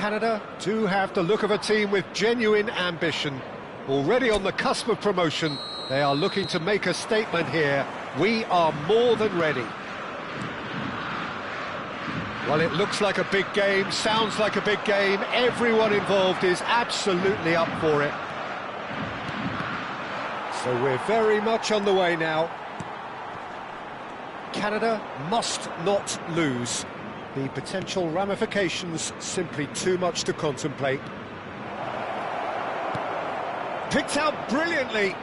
Canada do have the look of a team with genuine ambition. Already on the cusp of promotion, they are looking to make a statement here. We are more than ready. Well, it looks like a big game, sounds like a big game. Everyone involved is absolutely up for it. So we're very much on the way now. Canada must not lose. The potential ramifications simply too much to contemplate. Picked out brilliantly.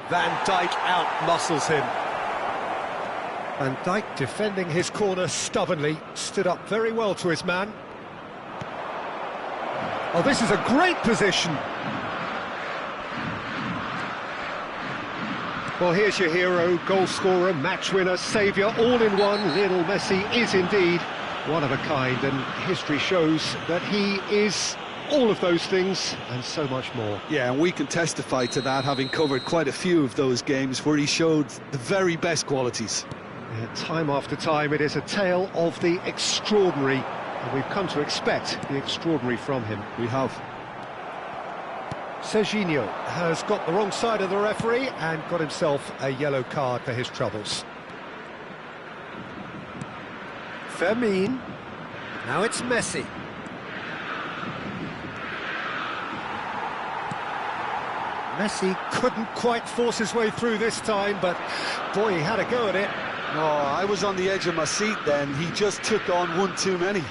Van Dijk out-muscles him. Van Dijk defending his corner stubbornly, stood up very well to his man. Oh, this is a great position. Well, here's your hero, goal scorer, match winner, saviour, all in one. Lionel Messi is indeed one of a kind, and history shows that he is all of those things and so much more. Yeah, and we can testify to that, having covered quite a few of those games where he showed the very best qualities. Yeah, time after time, it is a tale of the extraordinary, and we've come to expect the extraordinary from him. We have. Serginho has got the wrong side of the referee and got himself a yellow card for his troubles. Fermin. Now it's Messi. Messi couldn't quite force his way through this time, but boy, he had a go at it. No, I was on the edge of my seat then. He just took on one too many.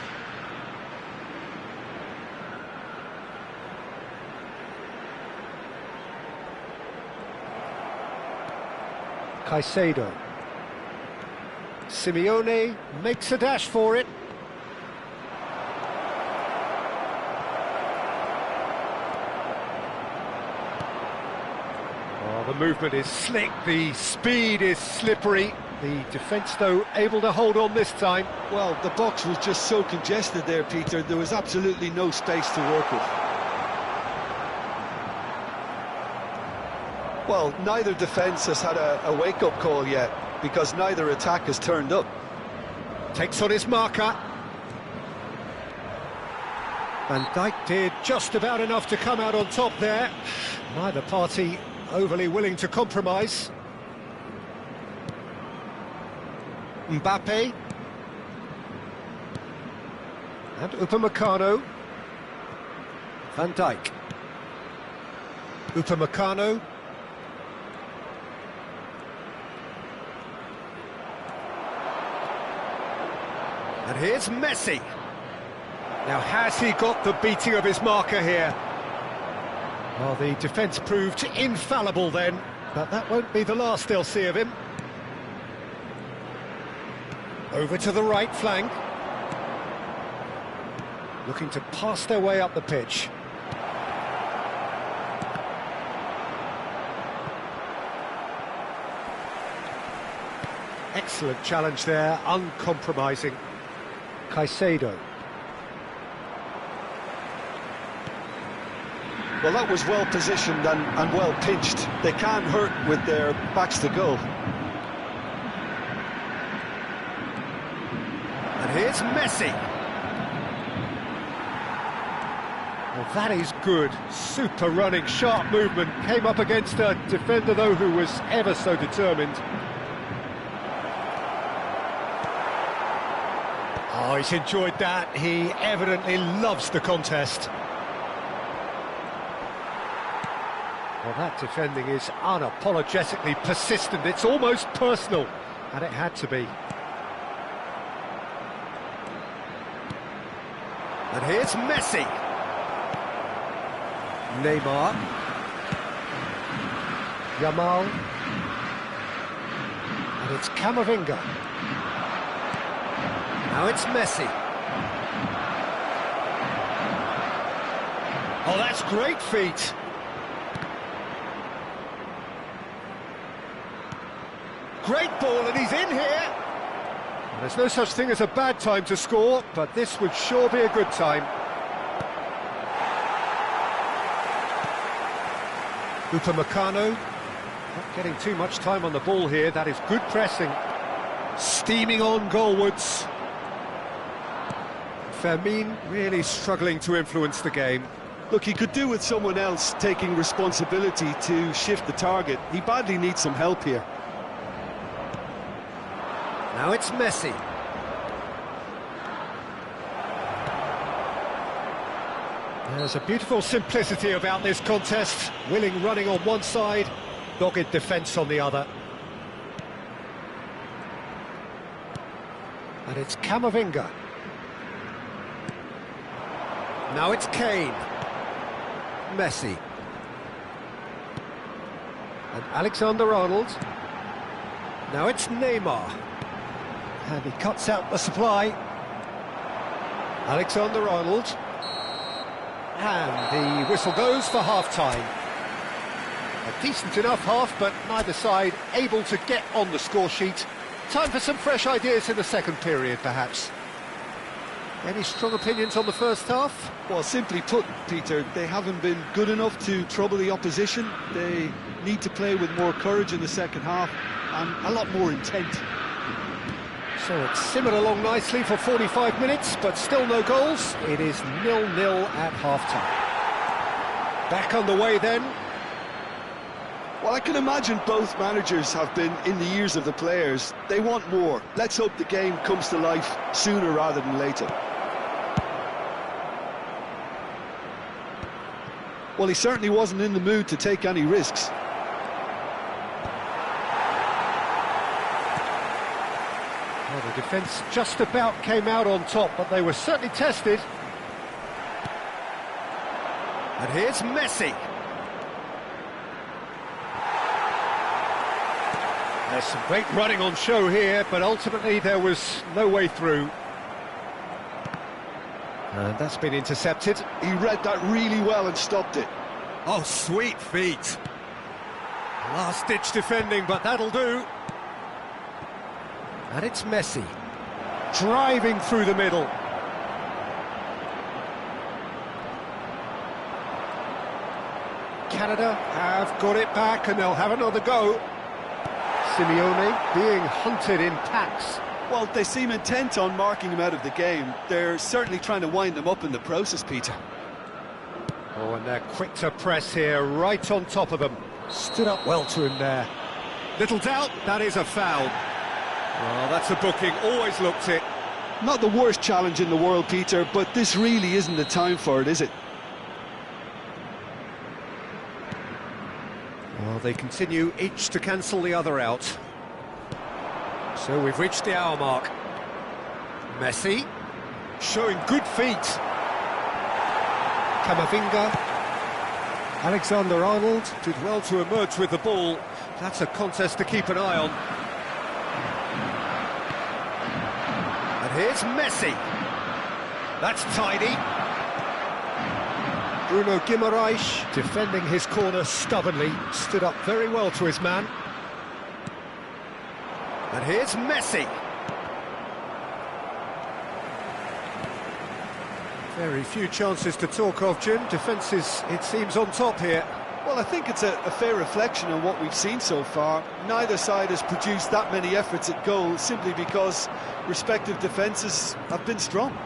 Caicedo. Simeone makes a dash for it. Oh, the movement is slick, the speed is slippery. The defence, though, able to hold on this time. Well, the box was just so congested there, Peter. There was absolutely no space to work with. Well, neither defence has had a wake-up call yet, because neither attack has turned up. Takes on his marker. Van Dijk did just about enough to come out on top there. Neither party overly willing to compromise. Mbappe. And Upamecano. Van Dijk. Upamecano. And here's Messi. Now, has he got the beating of his marker here? Well, the defence proved infallible then, but that won't be the last they'll see of him. Over to the right flank. Looking to pass their way up the pitch. Excellent challenge there, uncompromising. Caicedo. Well, that was well positioned and well pitched. They can't hurt with their backs to goal. And here's Messi. Well, that is good. Super running, sharp movement. Came up against a defender, though, who was ever so determined. Oh, he's enjoyed that. He evidently loves the contest. Well, that defending is unapologetically persistent. It's almost personal, and it had to be. And here's Messi. Neymar. Yamal. And it's Camavinga. Now it's Messi. Oh, that's great feet. Great ball, and he's in here. There's no such thing as a bad time to score, but this would sure be a good time. Upamecano, not getting too much time on the ball here. That is good pressing. Steaming on goalwards. Fermin really struggling to influence the game. Look, he could do with someone else taking responsibility to shift the target. He badly needs some help here. Now it's Messi. There's a beautiful simplicity about this contest. Willing running on one side, dogged defence on the other. And it's Camavinga. Now it's Kane. Messi. And Alexander-Arnold. Now it's Neymar. And he cuts out the supply. Alexander-Arnold. And the whistle goes for half-time. A decent enough half, but neither side able to get on the score sheet. Time for some fresh ideas in the second period, perhaps. Any strong opinions on the first half? Well, simply put, Peter, they haven't been good enough to trouble the opposition. They need to play with more courage in the second half and a lot more intent. So it's simmered along nicely for 45 minutes, but still no goals. It is 0-0 at half-time. Back underway then. Well, I can imagine both managers have been in the ears of the players. They want more. Let's hope the game comes to life sooner rather than later. Well, he certainly wasn't in the mood to take any risks. Well, the defence just about came out on top, but they were certainly tested. And here's Messi. There's some great running on show here, but ultimately there was no way through. And that's been intercepted. He read that really well and stopped it. Oh, sweet feet. Last-ditch defending, but that'll do. And it's Messi. Driving through the middle. Canada have got it back, and they'll have another go. Simeone being hunted in packs. Well, they seem intent on marking him out of the game. They're certainly trying to wind them up in the process, Peter. Oh, and they're quick to press here, right on top of them. Stood up well to him there. Little doubt, that is a foul. Well, that's a booking, always looked it. Not the worst challenge in the world, Peter, but this really isn't the time for it, is it? Well, they continue each to cancel the other out. So we've reached the hour mark. Messi, showing good feet. Camavinga. Alexander-Arnold did well to emerge with the ball. That's a contest to keep an eye on. And here's Messi. That's tidy. Bruno Guimaraes defending his corner stubbornly, stood up very well to his man. And here's Messi. Very few chances to talk of, Jim. Defence is, it seems, on top here. Well, I think it's a fair reflection on what we've seen so far. Neither side has produced that many efforts at goal simply because respective defences have been strong.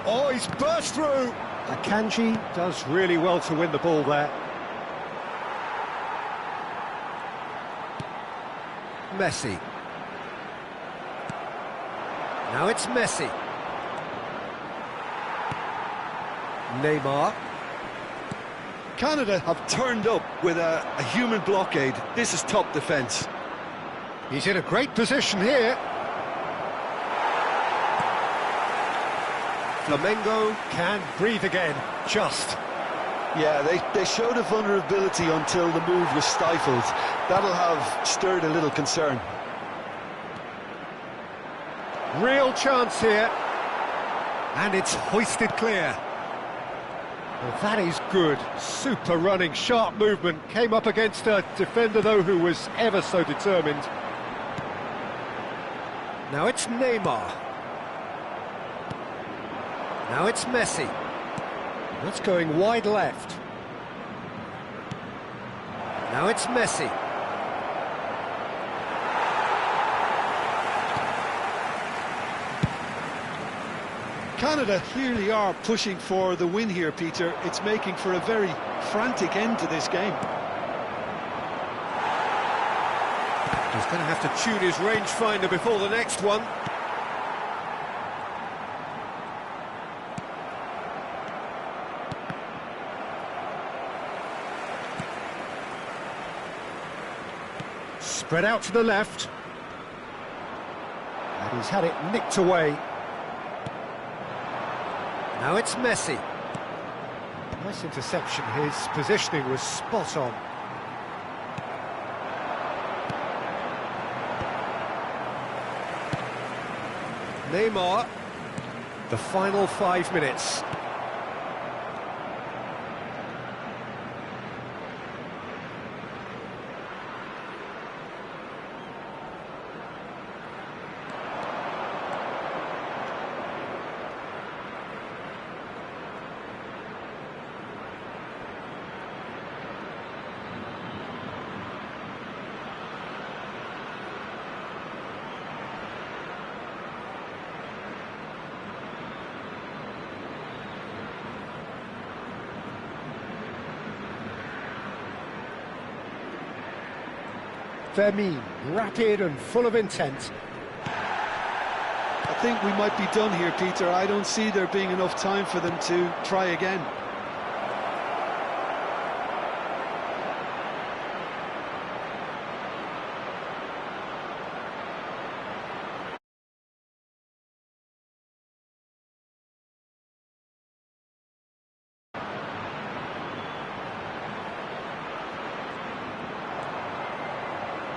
Oh, he's burst through! Akanji does really well to win the ball there. Messi. Now it's Messi. Neymar. Canada have turned up with a human blockade. This is top defence. He's in a great position here. Flamengo can breathe again, just. Yeah, they showed a vulnerability until the move was stifled. That'll have stirred a little concern. Real chance here. And it's hoisted clear. Well, that is good. Super running, sharp movement. Came up against a defender, though, who was ever so determined. Now it's Neymar. Now it's Messi. That's going wide left. Now it's Messi. Canada clearly are pushing for the win here, Peter. It's making for a very frantic end to this game. He's going to have to tune his rangefinder before the next one. Spread out to the left. And he's had it nicked away. Now it's Messi. Nice interception, his positioning was spot on. Neymar, the final 5 minutes. Vermeer, rapid and full of intent. I think we might be done here, Peter. I don't see there being enough time for them to try again.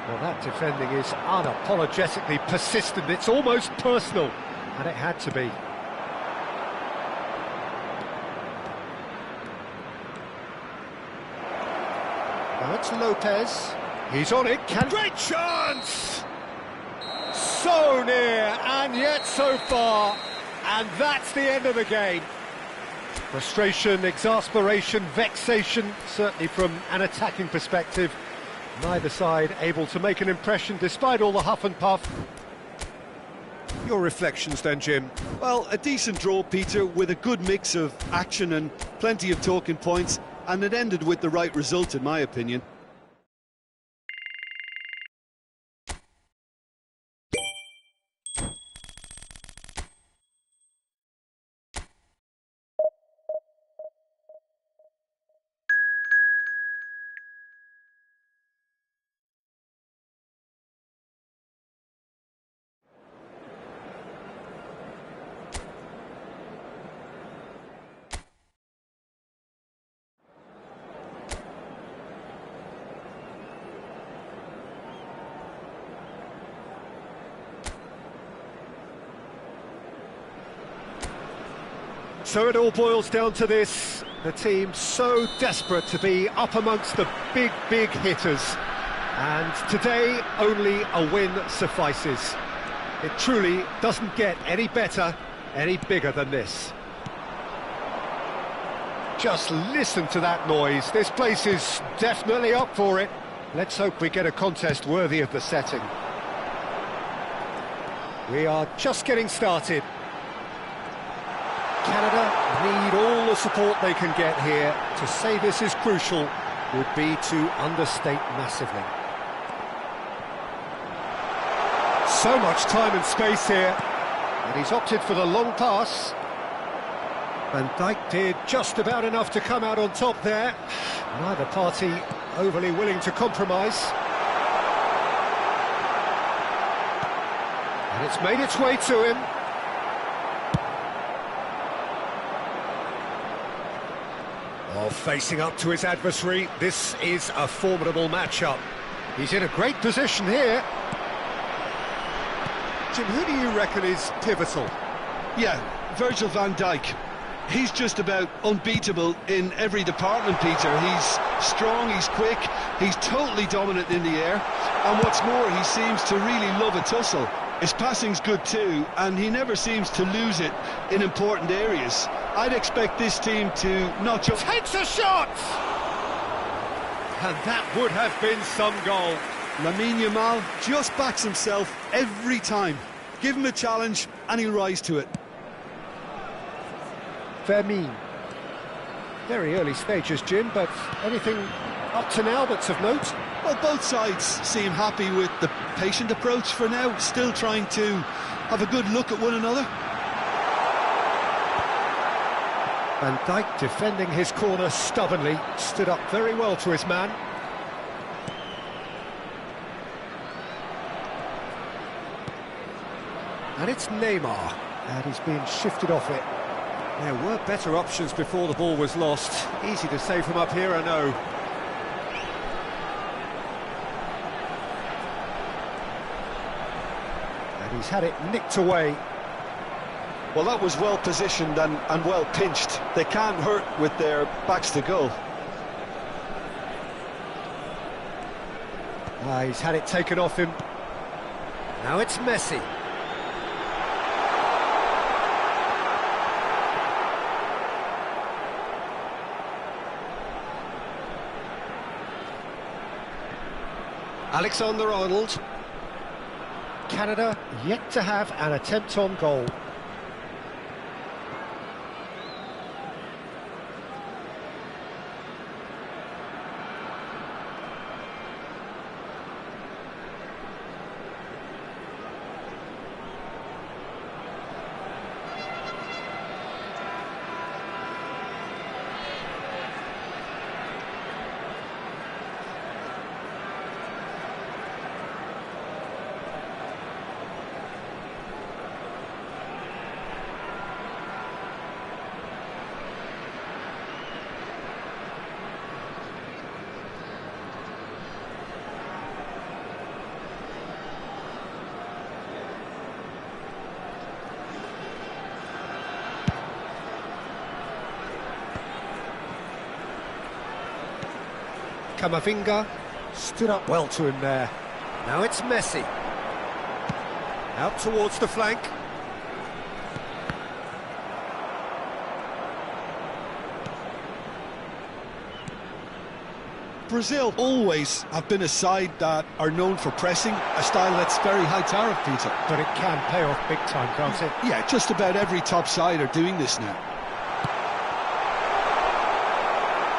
Well, that defending is unapologetically persistent. It's almost personal, and it had to be. Now it's Lopez. He's on it. Great chance! So near, and yet so far. And that's the end of the game. Frustration, exasperation, vexation, certainly from an attacking perspective. Neither side able to make an impression despite all the huff and puff. Your reflections then, Jim? Well, a decent draw, Peter, with a good mix of action and plenty of talking points, and it ended with the right result, in my opinion. So it all boils down to this, the team so desperate to be up amongst the big hitters. And today, only a win suffices. It truly doesn't get any better, any bigger than this. Just listen to that noise. This place is definitely up for it. Let's hope we get a contest worthy of the setting. We are just getting started. Canada need all the support they can get here. To say this is crucial would be to understate massively. So much time and space here, and he's opted for the long pass. Van Dijk did just about enough to come out on top there. Neither party overly willing to compromise. And it's made its way to him. Oh, facing up to his adversary, this is a formidable matchup. He's in a great position here. Jim, who do you reckon is pivotal? Yeah, Virgil van Dijk. He's just about unbeatable in every department, Peter. He's strong, he's quick, he's totally dominant in the air, and what's more, he seems to really love a tussle. His passing's good too, and he never seems to lose it in important areas. I'd expect this team to not just... Takes a shot! And that would have been some goal. Lamine Yamal just backs himself every time. Give him a challenge, and he'll rise to it. Vermin. Very early stages, Jim, but anything up to now that's of note? Well, both sides seem happy with the patient approach for now, still trying to have a good look at one another. Van Dijk defending his corner stubbornly, stood up very well to his man. And it's Neymar, and he's being shifted off it. There were better options before the ball was lost. Easy to say from up here, I know. And he's had it nicked away. Well, that was well positioned and well pinched. They can't hurt with their backs to goal. He's had it taken off him. Now it's Messi. Alexander-Arnold. Canada yet to have an attempt on goal. Camavinga stood up well to him there. Now it's Messi. Out towards the flank. Brazil always have been a side that are known for pressing, a style that's very high tariff, Peter. But it can pay off big time, can't it? Yeah, just about every top side are doing this now.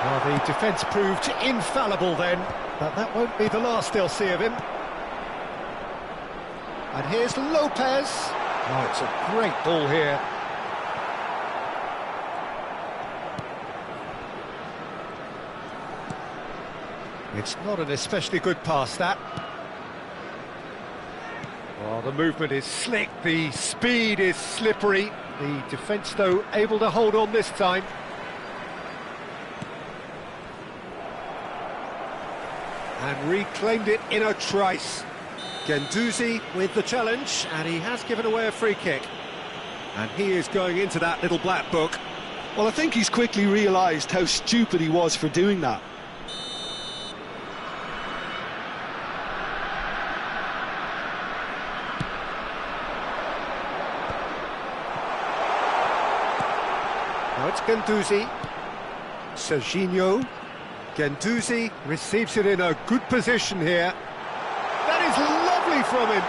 Well, the defence proved infallible then, but that won't be the last they'll see of him. And here's Lopez. Oh, it's a great ball here. It's not an especially good pass, that. Oh, the movement is slick, the speed is slippery. The defence, though, able to hold on this time. And reclaimed it in a trice. Guendouzi with the challenge, and he has given away a free kick. And he is going into that little black book. Well, I think he's quickly realised how stupid he was for doing that. Now it's Guendouzi. Serginho. Guendouzi receives it in a good position here. That is lovely from him.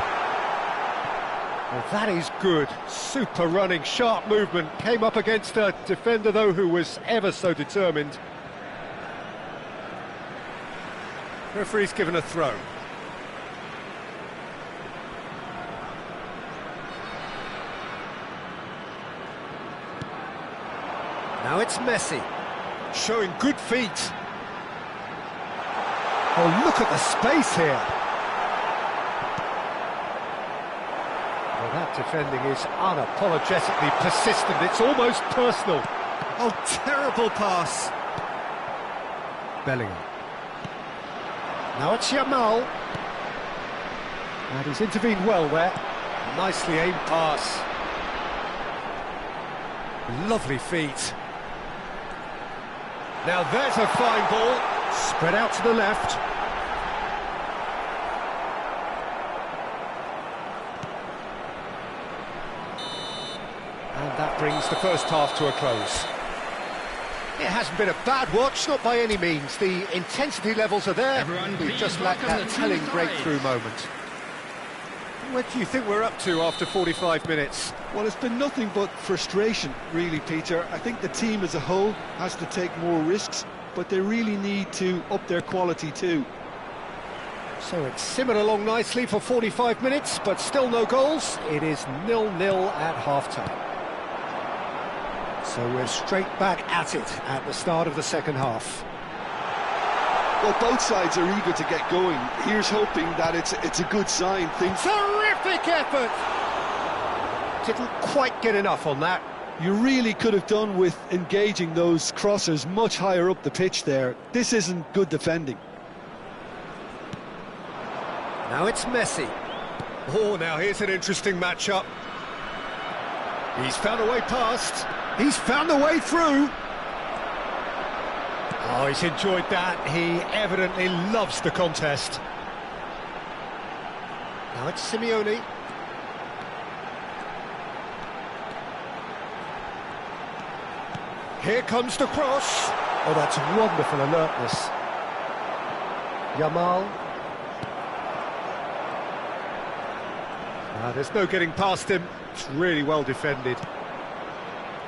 Well, that is good. Super running, sharp movement. Came up against a defender, though, who was ever so determined. Referee's given a throw. Now it's Messi, showing good feet. Oh, look at the space here. Well, that defending is unapologetically persistent. It's almost personal. Oh, terrible pass. Bellingham. Now it's Yamal. And he's intervened well there. Nicely aimed pass. Lovely feet. Now there's a fine ball. Spread out to the left. And that brings the first half to a close. It hasn't been a bad watch, not by any means. The intensity levels are there. We've just lacked that telling breakthrough moment. What do you think we're up to after 45 minutes? Well, it's been nothing but frustration, really, Peter. I think the team as a whole has to take more risks, but they really need to up their quality too. So it's simmered along nicely for 45 minutes, but still no goals. It is 0-0 at half-time. So we're straight back at it at the start of the second half. Well, both sides are eager to get going. Here's hoping that it's a good sign. Terrific effort! Didn't quite get enough on that. You really could have done with engaging those crossers much higher up the pitch there. This isn't good defending. Now it's Messi. Oh, now here's an interesting matchup. He's found a way past. He's found a way through. Oh, he's enjoyed that. He evidently loves the contest. Now it's Simeone. Here comes the cross. Oh, that's wonderful alertness. Yamal. There's no getting past him. It's really well defended.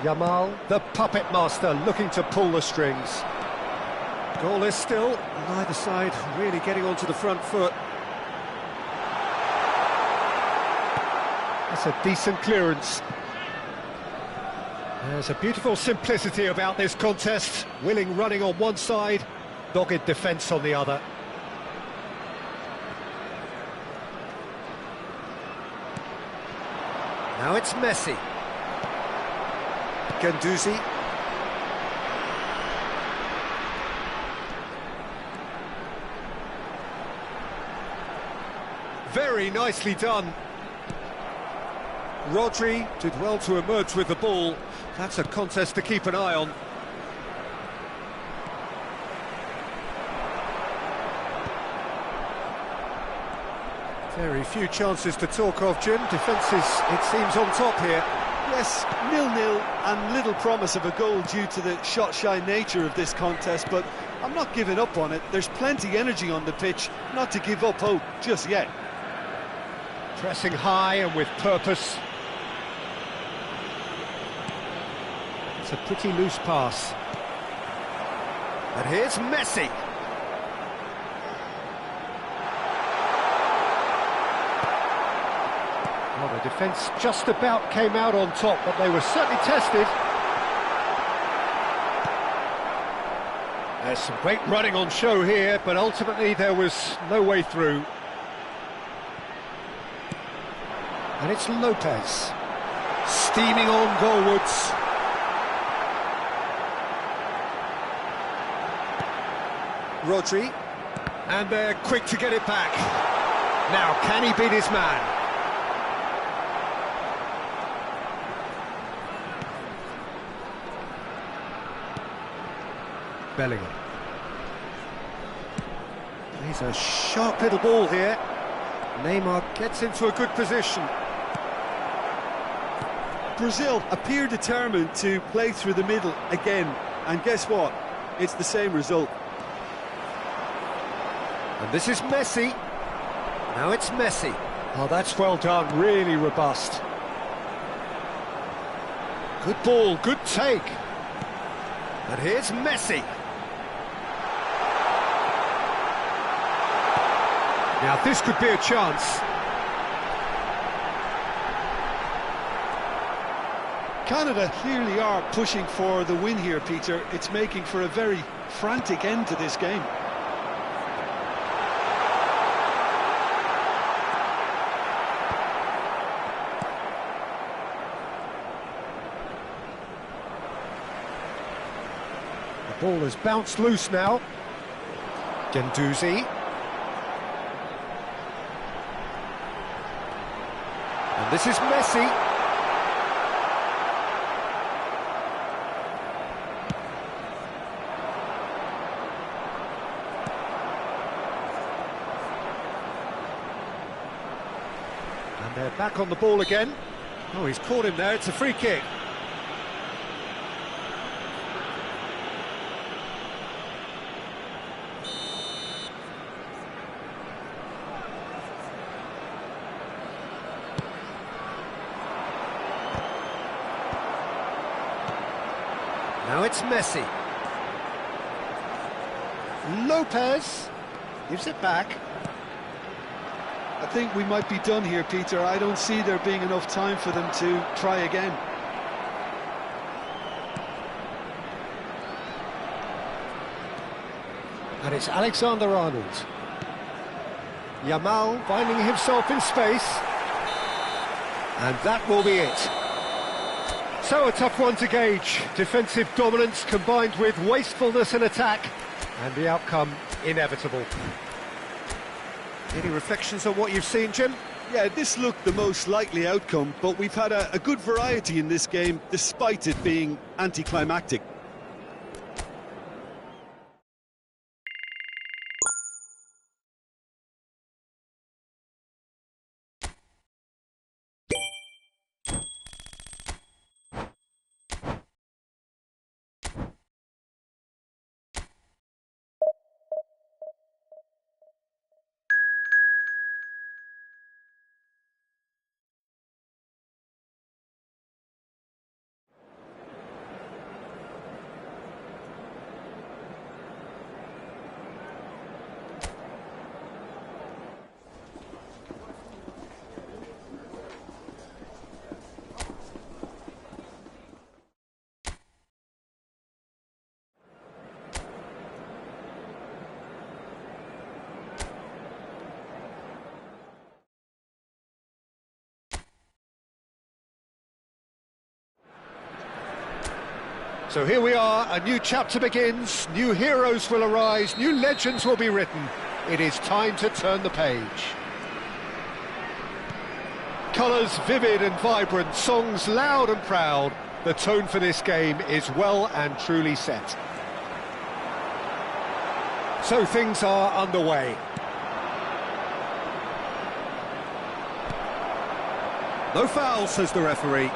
Yamal, the puppet master, looking to pull the strings. Goalless still, neither side really getting onto the front foot. That's a decent clearance. There's a beautiful simplicity about this contest. Willing running on one side, dogged defence on the other. Now it's Messi. Guendouzi. Very nicely done. Rodri did well to emerge with the ball. That's a contest to keep an eye on. Very few chances to talk of, Jim. Defence is, it seems, on top here. Yes, 0-0 and little promise of a goal due to the shot-shy nature of this contest, but I'm not giving up on it. There's plenty energy on the pitch, not to give up hope just yet. Pressing high and with purpose. It's a pretty loose pass. And here's Messi. Well, the defence just about came out on top, but they were certainly tested. There's some great running on show here, but ultimately there was no way through. And it's Lopez, steaming on goalwards. Rodri, and they're quick to get it back. Now, can he beat his man? Bellingham. He's a sharp little ball here. Neymar gets into a good position. Brazil appear determined to play through the middle again, and guess what? It's the same result. And this is Messi. Now it's Messi. Oh, that's well done, really robust. Good ball, good take. And here's Messi. Now this could be a chance. Canada clearly are pushing for the win here, Peter. It's making for a very frantic end to this game. The ball has bounced loose now. Guendouzi. And this is Messi. And they're back on the ball again. Oh, he's caught him there, it's a free kick. Now it's Messi. Lopez gives it back. I think we might be done here, Peter. I don't see there being enough time for them to try again. And it's Alexander-Arnold. Yamal finding himself in space. And that will be it. So a tough one to gauge. Defensive dominance combined with wastefulness in attack. And the outcome inevitable. Any reflections on what you've seen, Jim? Yeah, this looked the most likely outcome, but we've had a good variety in this game, despite it being anticlimactic. So here we are, a new chapter begins, new heroes will arise, new legends will be written. It is time to turn the page. Colours vivid and vibrant, songs loud and proud. The tone for this game is well and truly set. So things are underway. No foul, says the referee.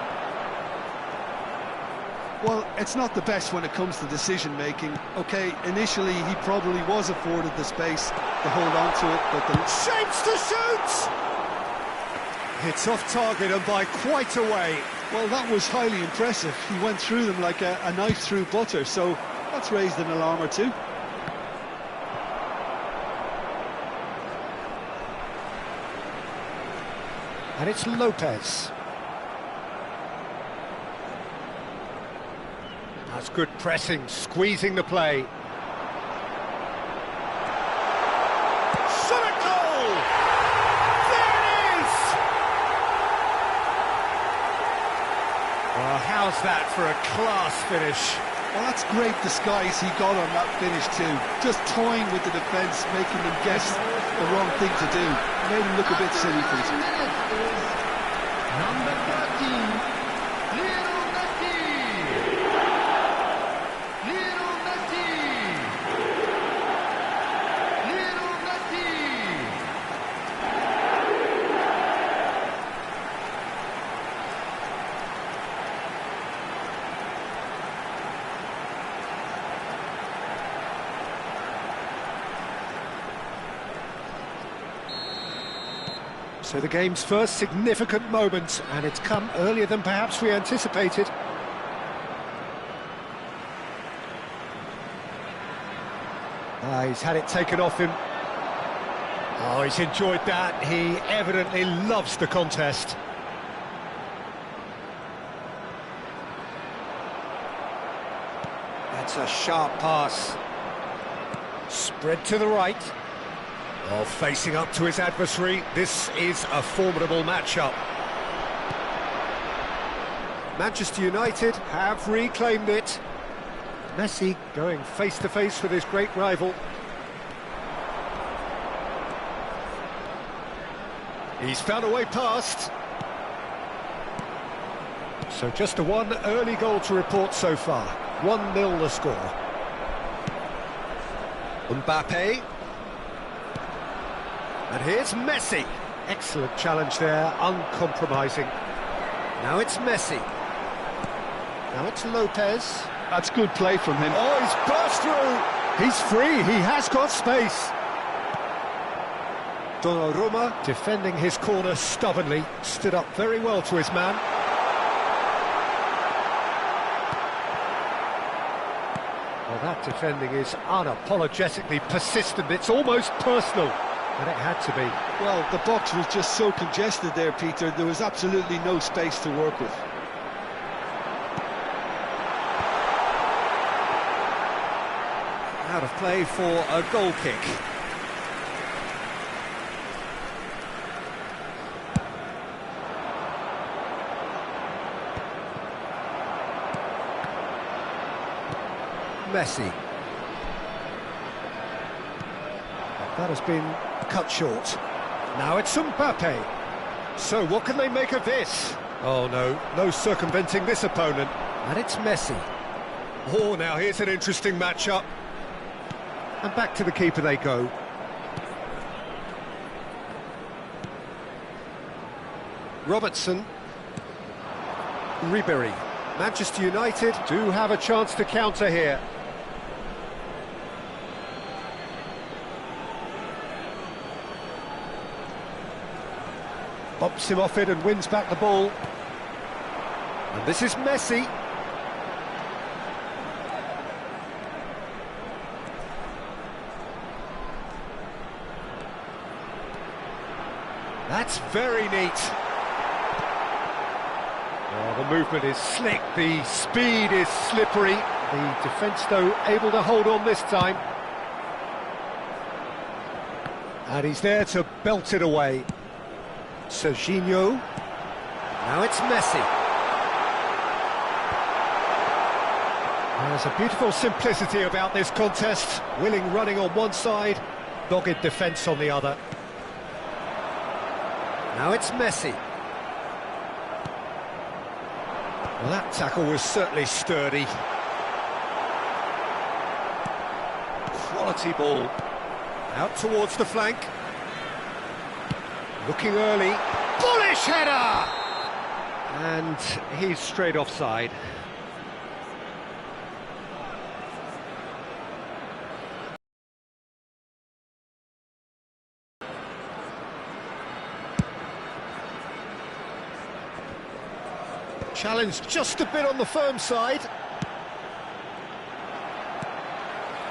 Well, it's not the best when it comes to decision-making. OK, initially he probably was afforded the space to hold on to it, but the... Shapes to shoot! It's off target and by quite a way. Well, that was highly impressive. He went through them like a knife through butter, so that's raised an alarm or two. And it's Lopez. That's good pressing, squeezing the play. Shot at goal! There it is! Well, how's that for a class finish? Well, that's great disguise he got on that finish too. Just toying with the defence, making them guess the wrong thing to do. Made him look a bit silly for it. Number 13. So the game's first significant moment, and it's come earlier than perhaps we anticipated. He's had it taken off him. Oh, he's enjoyed that. He evidently loves the contest. That's a sharp pass. Spread to the right. Oh, facing up to his adversary, this is a formidable matchup. Manchester United have reclaimed it. Messi going face-to-face with his great rival. He's found a way past. So just a one early goal to report so far. 1-0 the score. Mbappe. And here's Messi. Excellent challenge there, uncompromising. Now it's Messi. Now it's Lopez. That's good play from him. Oh, he's burst through. He's free, he has got space. Donnarumma defending his corner stubbornly. Stood up very well to his man. Well, that defending is unapologetically persistent. It's almost personal, and it had to be. Well, the box was just so congested there, Peter. There was absolutely no space to work with. Out of play for a goal kick. Messi. That has been cut short. Now it's Mbappe. So what can they make of this? Oh no, no circumventing this opponent. And it's Messi. Oh, now here's an interesting matchup. And back to the keeper they go. Robertson. Ribery. Manchester United do have a chance to counter here. Bumps him off it and wins back the ball. And this is Messi. That's very neat. Oh, the movement is slick, the speed is slippery. The defence, though, able to hold on this time. And he's there to belt it away. Serginho. Now it's Messi. There's a beautiful simplicity about this contest. Willing running on one side, dogged defence on the other. Now it's Messi. Well, that tackle was certainly sturdy. Quality ball. Out towards the flank. Looking early. Bullish header! And he's straight offside. Challenge just a bit on the firm side.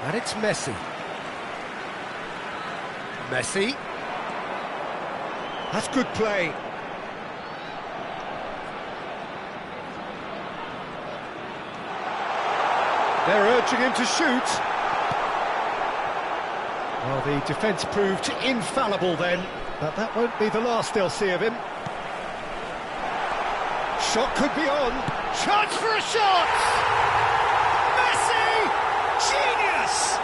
And it's Messi. Messi. That's good play. They're urging him to shoot. Well, the defence proved infallible then, but that won't be the last they'll see of him. Shot could be on. Chance for a shot! Messi! Genius!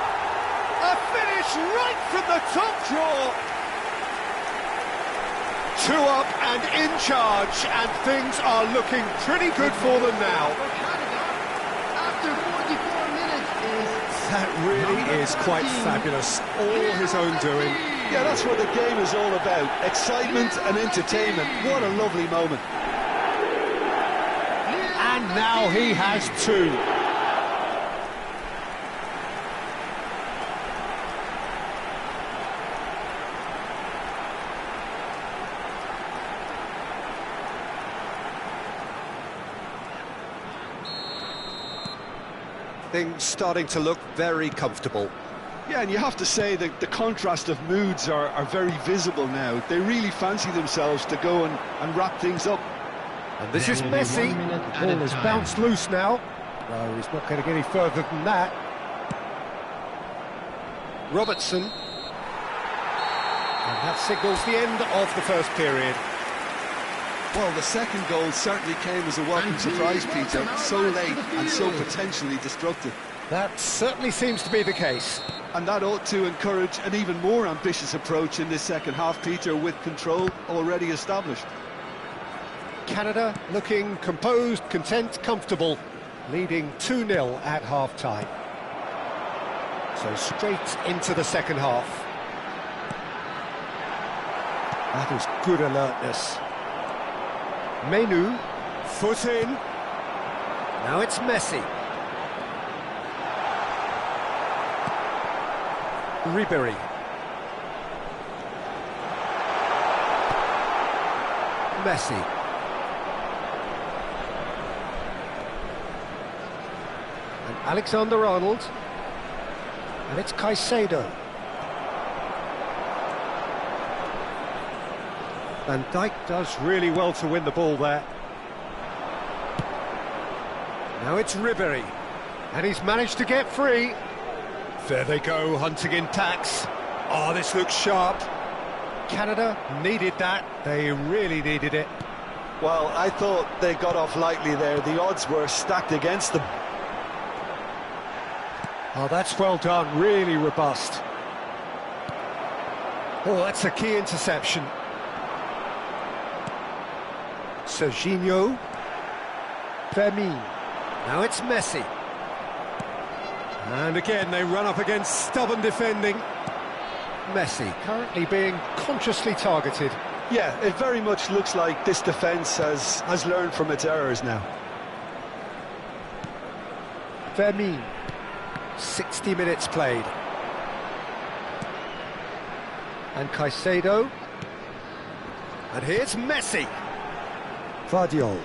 A finish right from the top draw. 2 up and in charge, and things are looking pretty good for them now. After 44 minutes That really is quite fabulous. All his own doing. Yeah, that's what the game is all about. Excitement and entertainment. What a lovely moment. And now he has 2. Things starting to look very comfortable. Yeah, and you have to say that the contrast of moods are very visible now. They really fancy themselves to go and wrap things up. And this is Messi. The ball has bounced loose now. No, he's not going to get any further than that. Robertson. And that signals the end of the first period. Well, the second goal certainly came as a welcome surprise, Peter. So late and so potentially destructive. That certainly seems to be the case. And that ought to encourage an even more ambitious approach in this second half, Peter, with control already established. Canada looking composed, content, comfortable, leading 2-0 at half-time. So straight into the second half. That is good alertness. Menu, foot in. Now it's Messi. Ribery. Messi. And Alexander-Arnold. And it's Caicedo. Van Dijk does really well to win the ball there. Now it's Ribery. And he's managed to get free. There they go, hunting in tacks. Oh, this looks sharp. Canada needed that. They really needed it. Well, I thought they got off lightly there. The odds were stacked against them. Oh, that's well done. Really robust. Oh, that's a key interception. Serginho. Fermin. Now it's Messi. And again, they run up against stubborn defending. Messi currently being consciously targeted. Yeah, it very much looks like this defence has learned from its errors now. Fermin. 60 minutes played. And Caicedo. And here's Messi. Vardiol.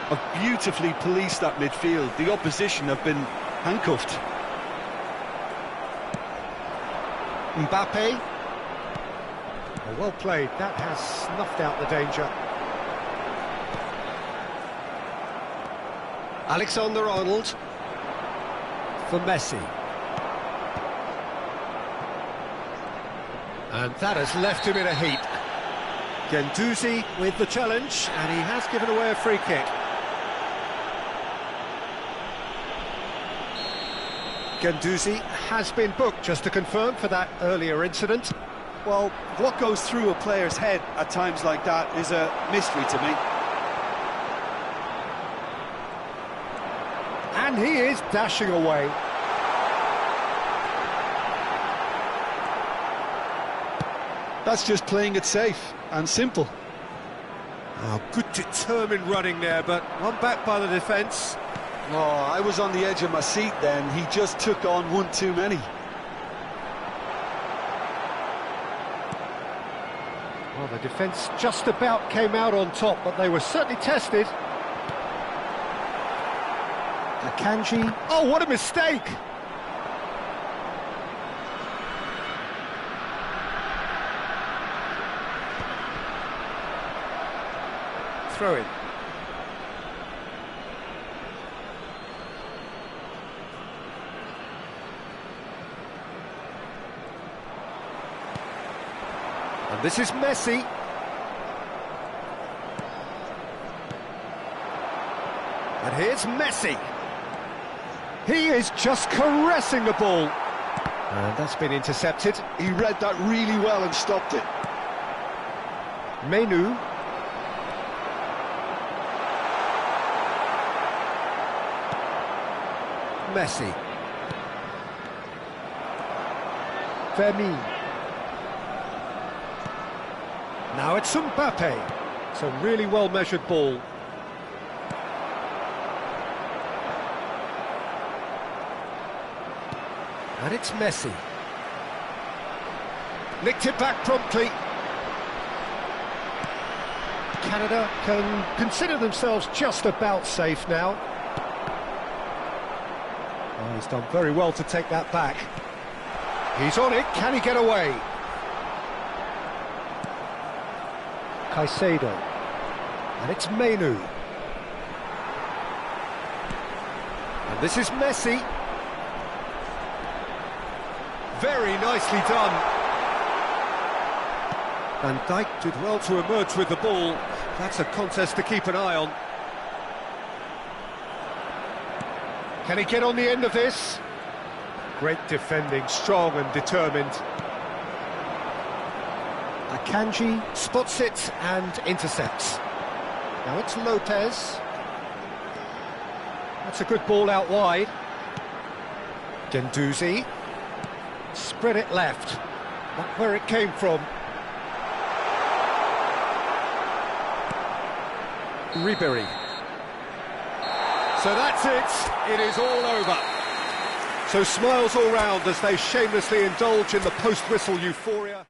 Have beautifully policed that midfield. The opposition have been handcuffed. Mbappe. Oh, well played. That has snuffed out the danger. Alexander-Arnold. For Messi. And that has left him in a heap. Guendouzi with the challenge, and he has given away a free kick. Guendouzi has been booked, just to confirm, for that earlier incident. Well, what goes through a player's head at times like that is a mystery to me. And he is dashing away. That's just playing it safe and simple. Oh, good determined running there, but one back by the defence. Oh, I was on the edge of my seat then. He just took on one too many. Well, the defence just about came out on top, but they were certainly tested. Akanji. Oh, what a mistake! Throw in. And this is Messi. And here's Messi. He is just caressing the ball. And that's been intercepted. He read that really well and stopped it. Menu. Messi. Fermin. Now it's Mbappe. It's a really well-measured ball. And it's Messi. Nicked it back promptly. Canada can consider themselves just about safe now. Oh, he's done very well to take that back. He's on it. Can he get away? Caicedo. And it's Menu. And this is Messi. Very nicely done. Van Dijk did well to emerge with the ball. That's a contest to keep an eye on. Can he get on the end of this? Great defending, strong and determined. Akanji spots it and intercepts. Now it's Lopez. That's a good ball out wide. Guendouzi. Spread it left. Not where it came from. Ribery. So that's it. It is all over. So smiles all round as they shamelessly indulge in the post-whistle euphoria.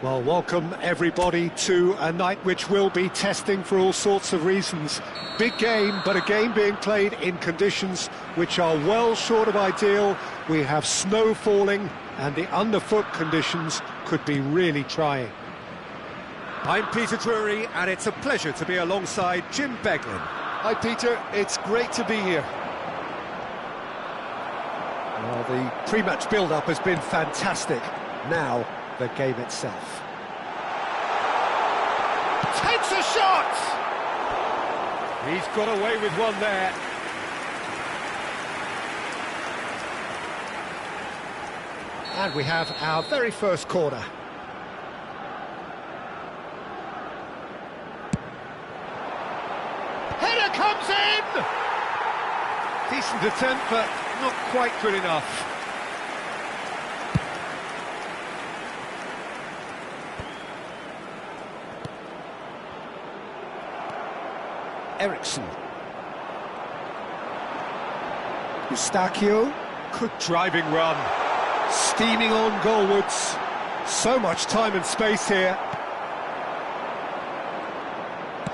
Well, welcome everybody to a night which will be testing for all sorts of reasons. Big game, but a game being played in conditions which are well short of ideal. We have snow falling, and the underfoot conditions could be really trying. I'm Peter Drury, and it's a pleasure to be alongside Jim Beglin. Hi Peter, it's great to be here. Well, the pre-match build-up has been fantastic. Now, the game itself. Takes a shot! He's got away with one there. And we have our very first corner. Header comes in! Decent attempt, but not quite good enough. Ericsson. Eustachio. Good driving run. Steaming on goalwards. So much time and space here.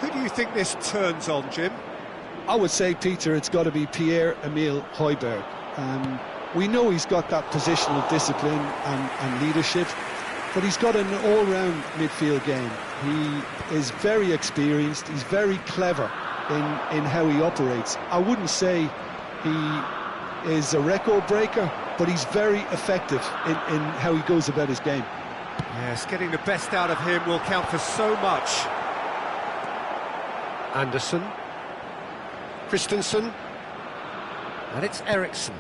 Who do you think this turns on, Jim? I would say, Peter, it's got to be Pierre-Emile Højbjerg. We know he's got that positional discipline and leadership, but he's got an all-round midfield game. He is very experienced, he's very clever in how he operates. I wouldn't say he is a record breaker, but he's very effective in how he goes about his game. Yes, getting the best out of him will count for so much. Anderson. Christensen. And it's Ericsson.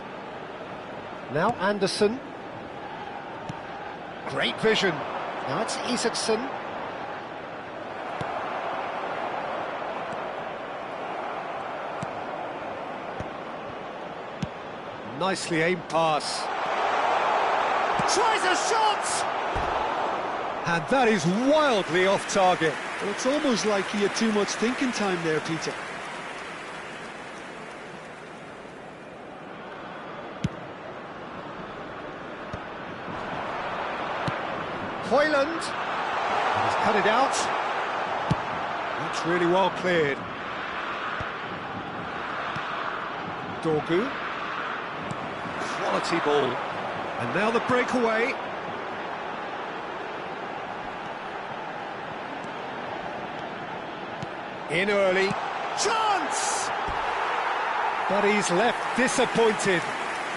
Now Anderson. Great vision. Now it's Isaacson. Nicely aimed pass. Tries a shot! And that is wildly off target. Well, it's almost like he had too much thinking time there, Peter. Højlund. He's cut it out. That's really well cleared. Dorgu. Quality ball. And now the breakaway. In early. Chance! But he's left disappointed.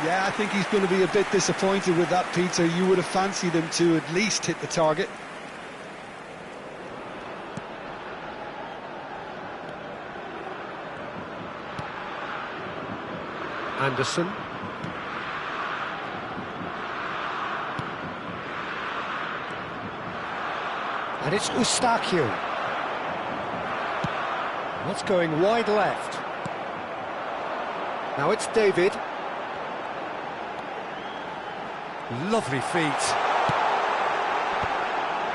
Yeah, I think he's going to be a bit disappointed with that, Peter. You would have fancied him to at least hit the target. Anderson. And it's Eustachio. That's going wide left. Now it's David. Lovely feet.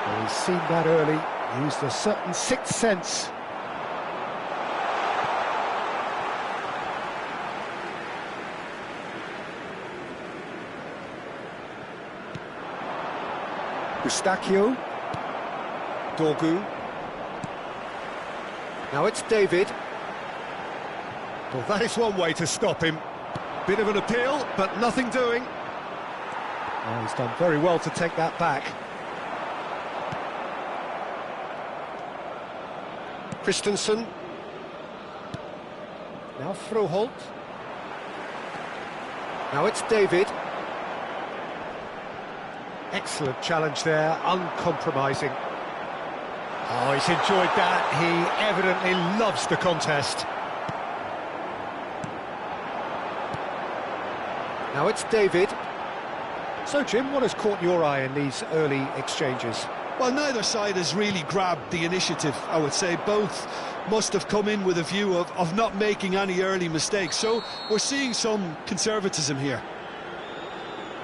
Well, he's seen that early, used a certain sixth sense. Eustachio. Dorgu. Now it's David. Well, that is one way to stop him. Bit of an appeal, but nothing doing. Oh, he's done very well to take that back. Christensen. Now Froholt. Now it's David. Excellent challenge there, uncompromising. Oh, he's enjoyed that. He evidently loves the contest. Now it's David. So, Jim, what has caught your eye in these early exchanges? Well, neither side has really grabbed the initiative, I would say. Both must have come in with a view of not making any early mistakes. So we're seeing some conservatism here.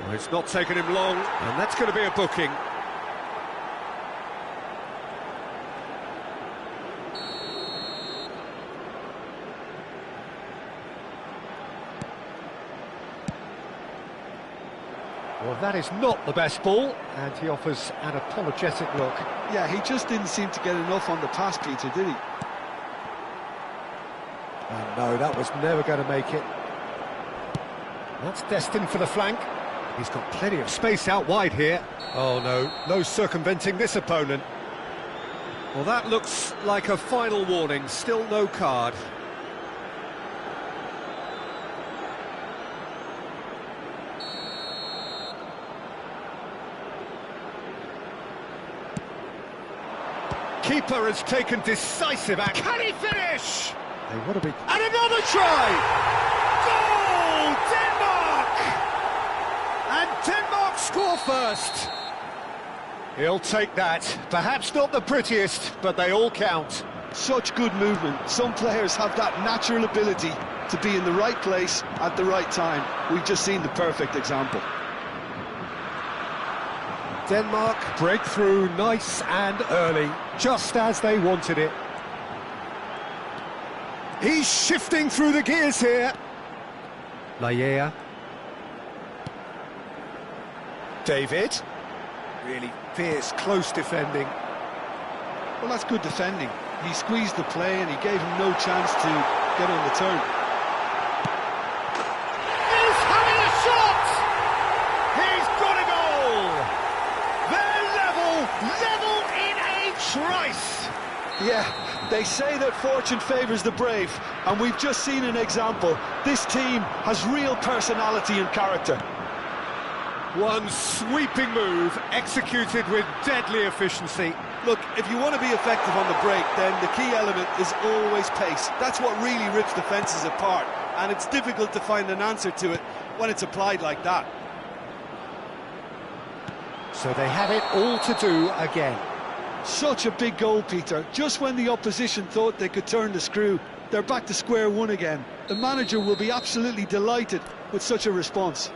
Well, it's not taken him long, and that's going to be a booking. Well, that is not the best ball, and he offers an apologetic look. Yeah, he just didn't seem to get enough on the pass, Peter, did he? And no, that was never going to make it. That's destined for the flank. He's got plenty of space out wide here. Oh no, no circumventing this opponent. Well, that looks like a final warning, still no card. Keeper has taken decisive action. Can he finish? They want to be... And another try! Goal! Denmark! And Denmark score first. He'll take that. Perhaps not the prettiest, but they all count. Such good movement. Some players have that natural ability to be in the right place at the right time. We've just seen the perfect example. Denmark break through nice and early, just as they wanted it. He's shifting through the gears here. Laier. David. Really fierce, close defending. Well, that's good defending. He squeezed the play and he gave him no chance to get on the turn. He's having a shot! He's got a goal! They're level in a trice! Yeah, they say that fortune favours the brave, and we've just seen an example. This team has real personality and character. One sweeping move, executed with deadly efficiency. Look, if you want to be effective on the break, then the key element is always pace. That's what really rips defences apart, and it's difficult to find an answer to it when it's applied like that. So they have it all to do again. Such a big goal, Peter. Just when the opposition thought they could turn the screw, they're back to square one again. The manager will be absolutely delighted with such a response.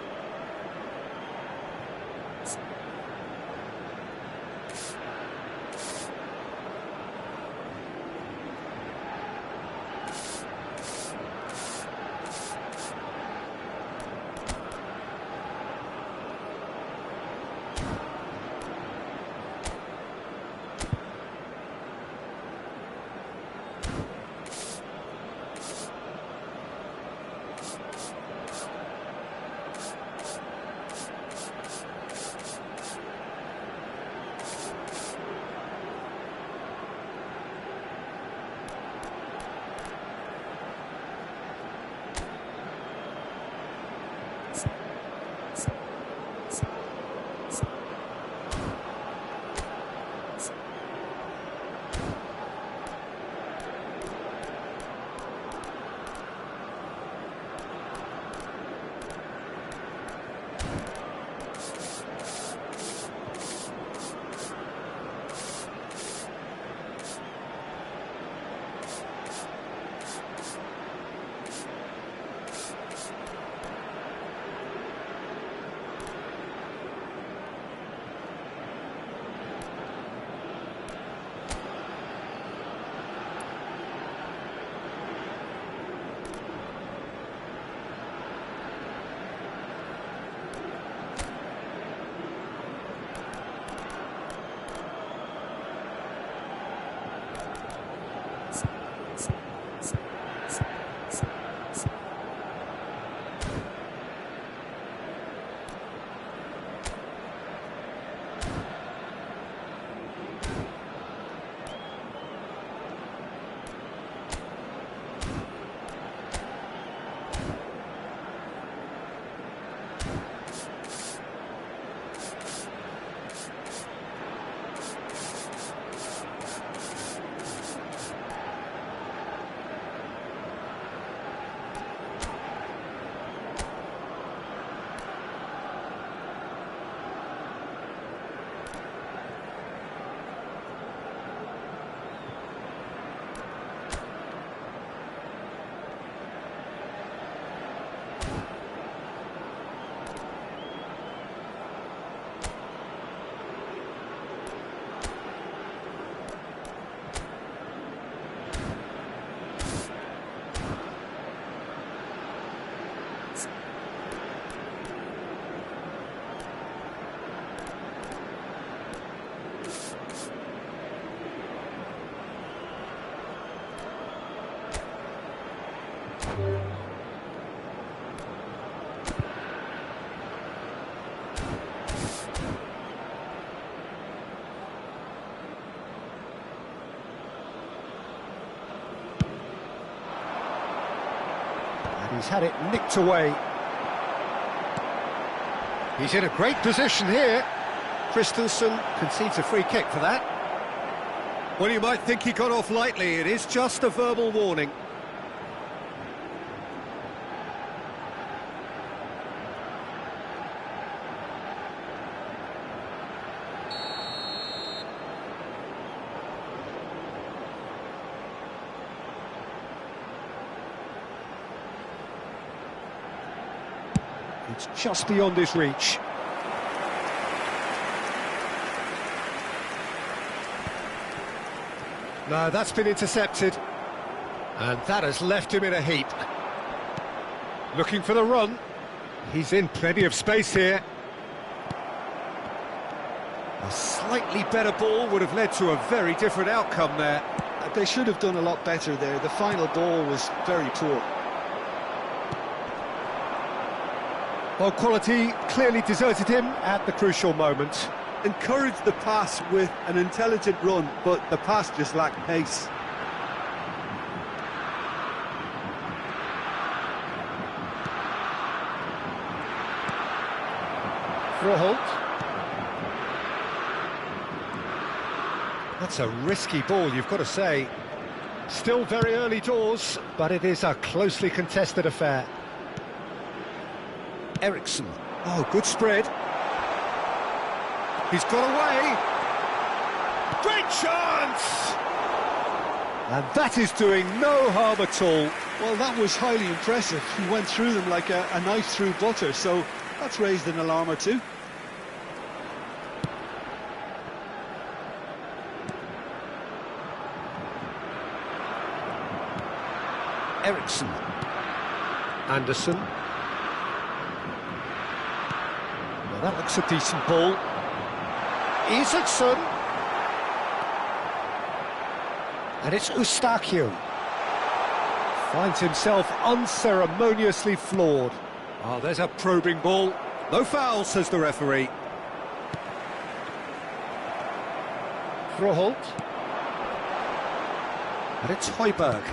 He's had it nicked away. He's in a great position here. Christensen concedes a free kick for that. Well, you might think he got off lightly. It is just a verbal warning. It's just beyond his reach. No, that's been intercepted. And that has left him in a heap. Looking for the run. He's in plenty of space here. A slightly better ball would have led to a very different outcome there. They should have done a lot better there. The final ball was very poor. Well, quality clearly deserted him at the crucial moment. Encouraged the pass with an intelligent run, but the pass just lacked pace. Froholt. That's a risky ball, you've got to say. Still very early doors, but it is a closely contested affair. Eriksson. Oh, good spread. He's got away. Great chance! And that is doing no harm at all. Well, that was highly impressive. He went through them like a knife through butter, so that's raised an alarm or two. Eriksson. Anderson. Well, that looks a decent ball. Isaacson. And it's Eustáquio. Finds himself unceremoniously floored. Oh, there's a probing ball. No foul, says the referee. Froholt. And it's Højbjerg.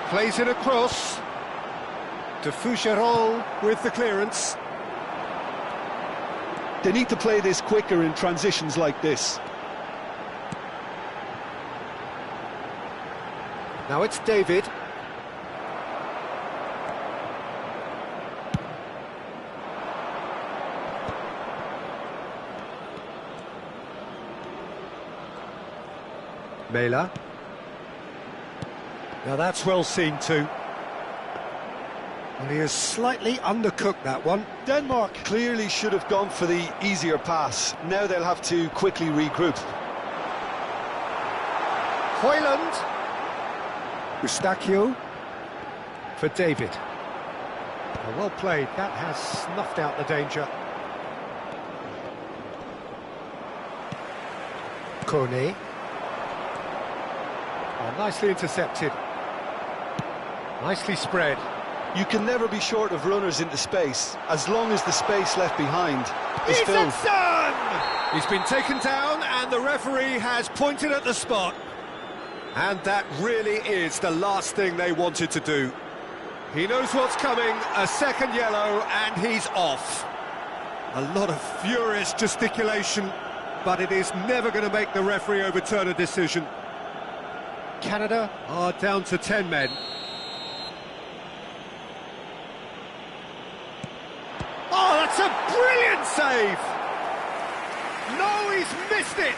Plays it across. De Fougerolles with the clearance. They need to play this quicker in transitions like this. Now it's David. Mela. Now that's well seen too. And he has slightly undercooked that one. Denmark clearly should have gone for the easier pass. Now they'll have to quickly regroup. Højlund. Eustáquio for David. Well played, that has snuffed out the danger. Kone. Oh, nicely intercepted. Nicely spread. You can never be short of runners into space, as long as the space left behind is filled. He's been taken down and the referee has pointed at the spot. And that really is the last thing they wanted to do. He knows what's coming, a second yellow, and he's off. A lot of furious gesticulation, but it is never going to make the referee overturn a decision. Canada are down to 10 men. Oh, that's a brilliant save! No, he's missed it!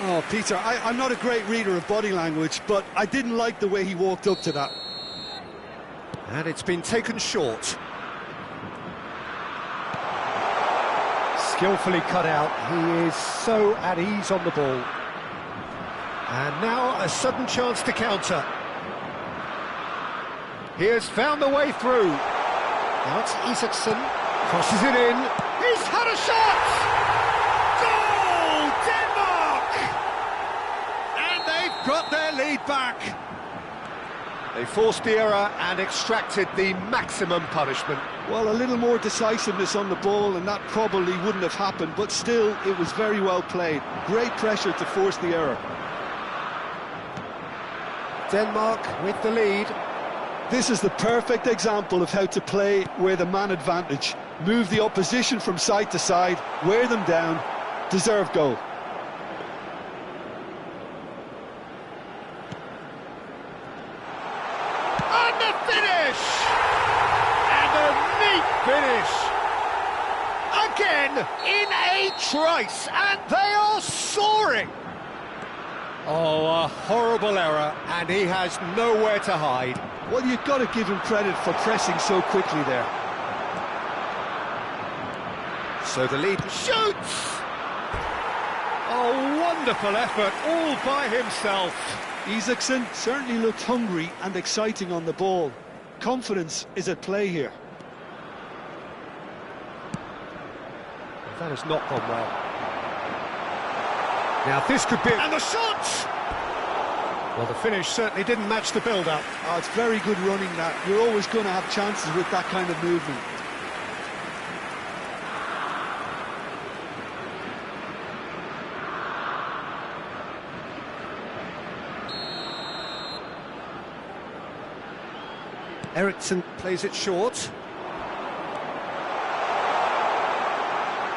Oh, Peter, I'm not a great reader of body language, but I didn't like the way he walked up to that. And it's been taken short. Skillfully cut out. He is so at ease on the ball. And now a sudden chance to counter. He has found the way through. Now it's Isaacson. Crosses it in. He's had a shot! Goal! Denmark! And they've got their lead back. They forced the error and extracted the maximum punishment. Well, a little more decisiveness on the ball and that probably wouldn't have happened, but still, it was very well played. Great pressure to force the error. Denmark with the lead. This is the perfect example of how to play with a man advantage. Move the opposition from side to side, wear them down, deserve goal. And the finish! And a neat finish! Again, in a trice, and they are soaring! Oh, a horrible error, and he has nowhere to hide. Well, you've got to give him credit for pressing so quickly there. So the lead shoots! Oh, wonderful effort, all by himself. Isaacson certainly looked hungry and exciting on the ball. Confidence is at play here. That has not gone well. Now this could be... And the shot! Well, the finish certainly didn't match the build-up. Oh, it's very good running, that. You're always going to have chances with that kind of movement. Eriksson plays it short.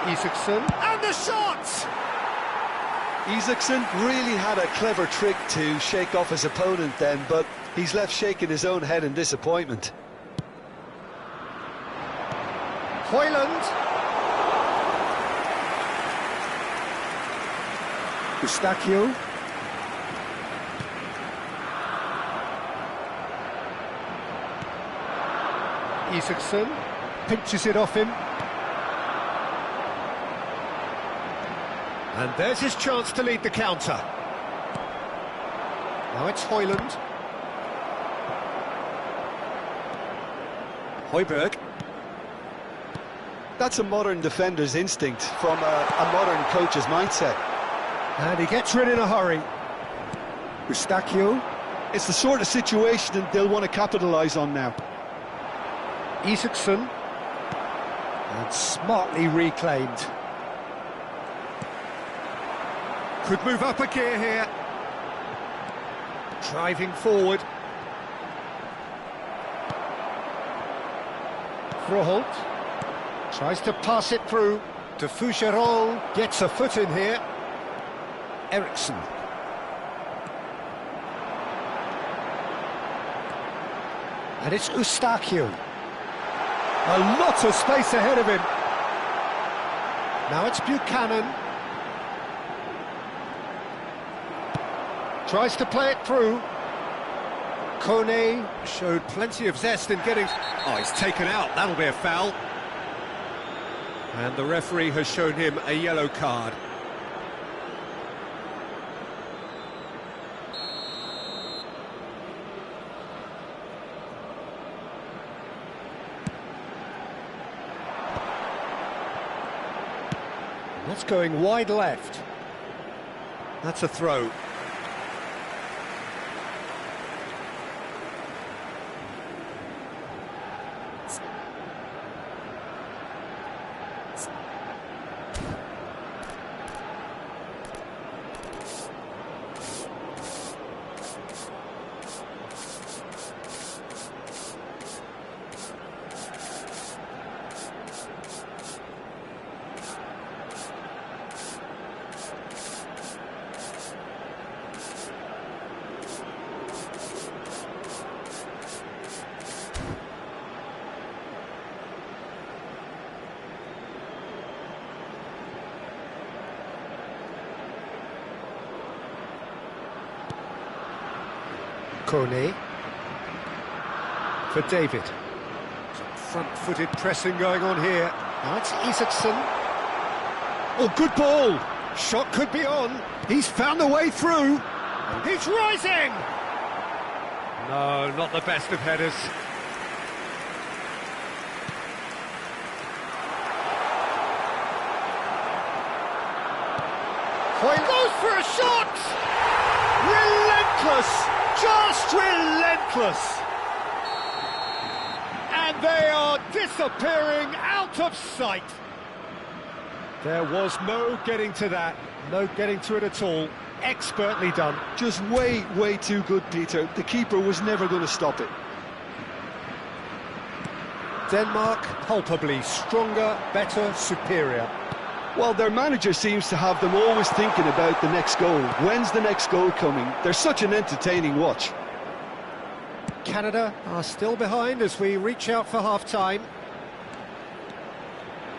Isaacson, and the shot! Isaacson really had a clever trick to shake off his opponent then, but he's left shaking his own head in disappointment. Højlund. Eustachio. Isaacson pinches it off him. And there's his chance to lead the counter. Now it's Højlund. Højbjerg. That's a modern defender's instinct from a modern coach's mindset. And he gets rid in a hurry. Eustachio. It's the sort of situation they'll want to capitalise on now. Isaacson. And smartly reclaimed. Could move up a gear here. Driving forward. Froholt tries to pass it through to Foucherolles. Gets a foot in here. Eriksson. And it's Eustachio. A lot of space ahead of him. Now it's Buchanan. Tries to play it through. Kone showed plenty of zest in getting... Oh, he's taken out. That'll be a foul. And the referee has shown him a yellow card. That's going wide left. That's a throw. Kone for David. Some front-footed pressing going on here. Now it's Isaacson. Oh, good ball. Shot could be on. He's found the way through. And he's rising. No, not the best of headers. He goes for a shot. Relentless. Just relentless. And they are disappearing out of sight. There was no getting to that, no getting to it at all. Expertly done. Just way too good, Peter. The keeper was never going to stop it. Denmark, palpably stronger, better, superior. Well, their manager seems to have them always thinking about the next goal. When's the next goal coming? They're such an entertaining watch. Canada are still behind as we reach out for half-time.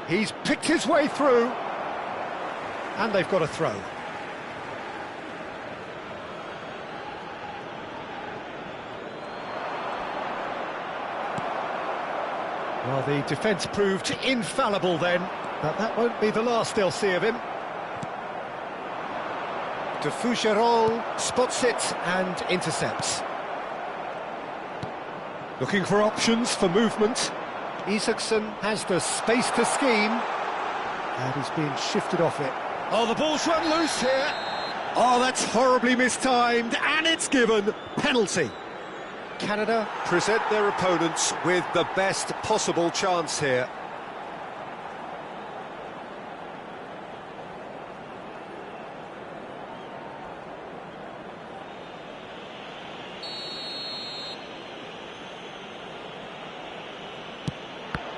He's picked his way through, and they've got a throw. Well, the defence proved infallible then, but that won't be the last they'll see of him. De Fougerolles spots it and intercepts. Looking for options for movement. Isaacson has the space to scheme, and he's being shifted off it. Oh, the ball's run loose here. Oh, that's horribly mistimed, and it's given. Penalty. Canada present their opponents with the best possible chance here.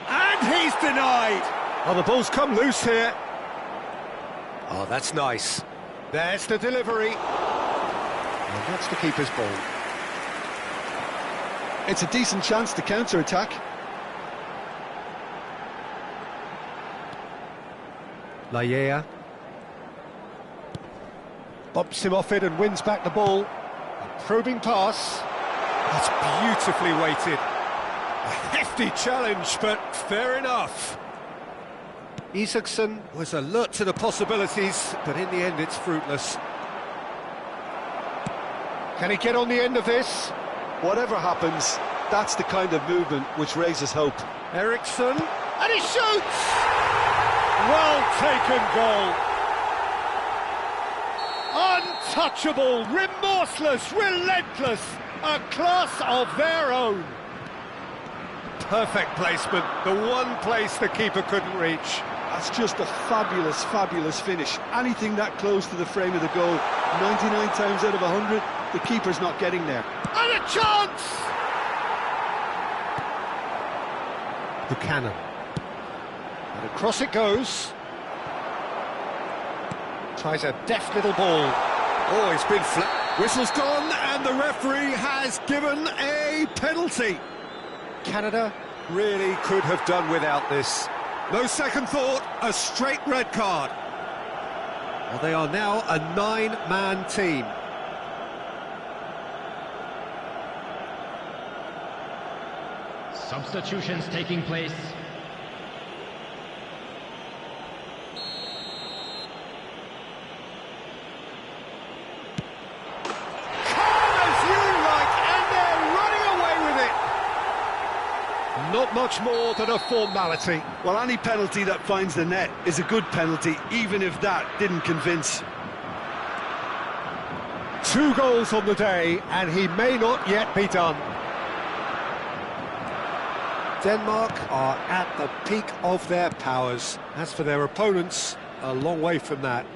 And he's denied. Oh, the ball's come loose here. Oh, that's nice. There's the delivery. And that's the keeper's ball. It's a decent chance to counter-attack. Laiea bumps him off it and wins back the ball. A probing pass. That's beautifully weighted. A hefty challenge, but fair enough. Isaacson was alert to the possibilities, but in the end it's fruitless. Can he get on the end of this? Whatever happens, that's the kind of movement which raises hope. Eriksson, and he shoots! Well taken goal. Untouchable, remorseless, relentless, a class of their own. Perfect placement, the one place the keeper couldn't reach. That's just a fabulous, fabulous finish. Anything that close to the frame of the goal, 99 times out of 100, the keeper's not getting there. And a chance! Buchanan. And across it goes. Tries a deft little ball. Oh, it's been flat. Whistle's gone, and the referee has given a penalty. Canada really could have done without this. No second thought, a straight red card. Well, they are now a 9-man team. Substitutions taking place. Calm as you like, and they're running away with it. Not much more than a formality. Well, any penalty that finds the net is a good penalty, even if that didn't convince. 2 goals on the day, and he may not yet be done. Denmark are at the peak of their powers. As for their opponents, a long way from that.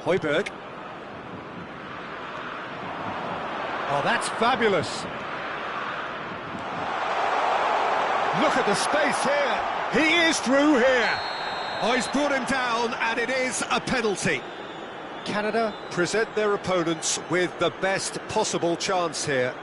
Højbjerg. Oh, that's fabulous. Look at the space here. He is through here. Oh, he's brought him down, and it is a penalty. Canada present their opponents with the best possible chance here.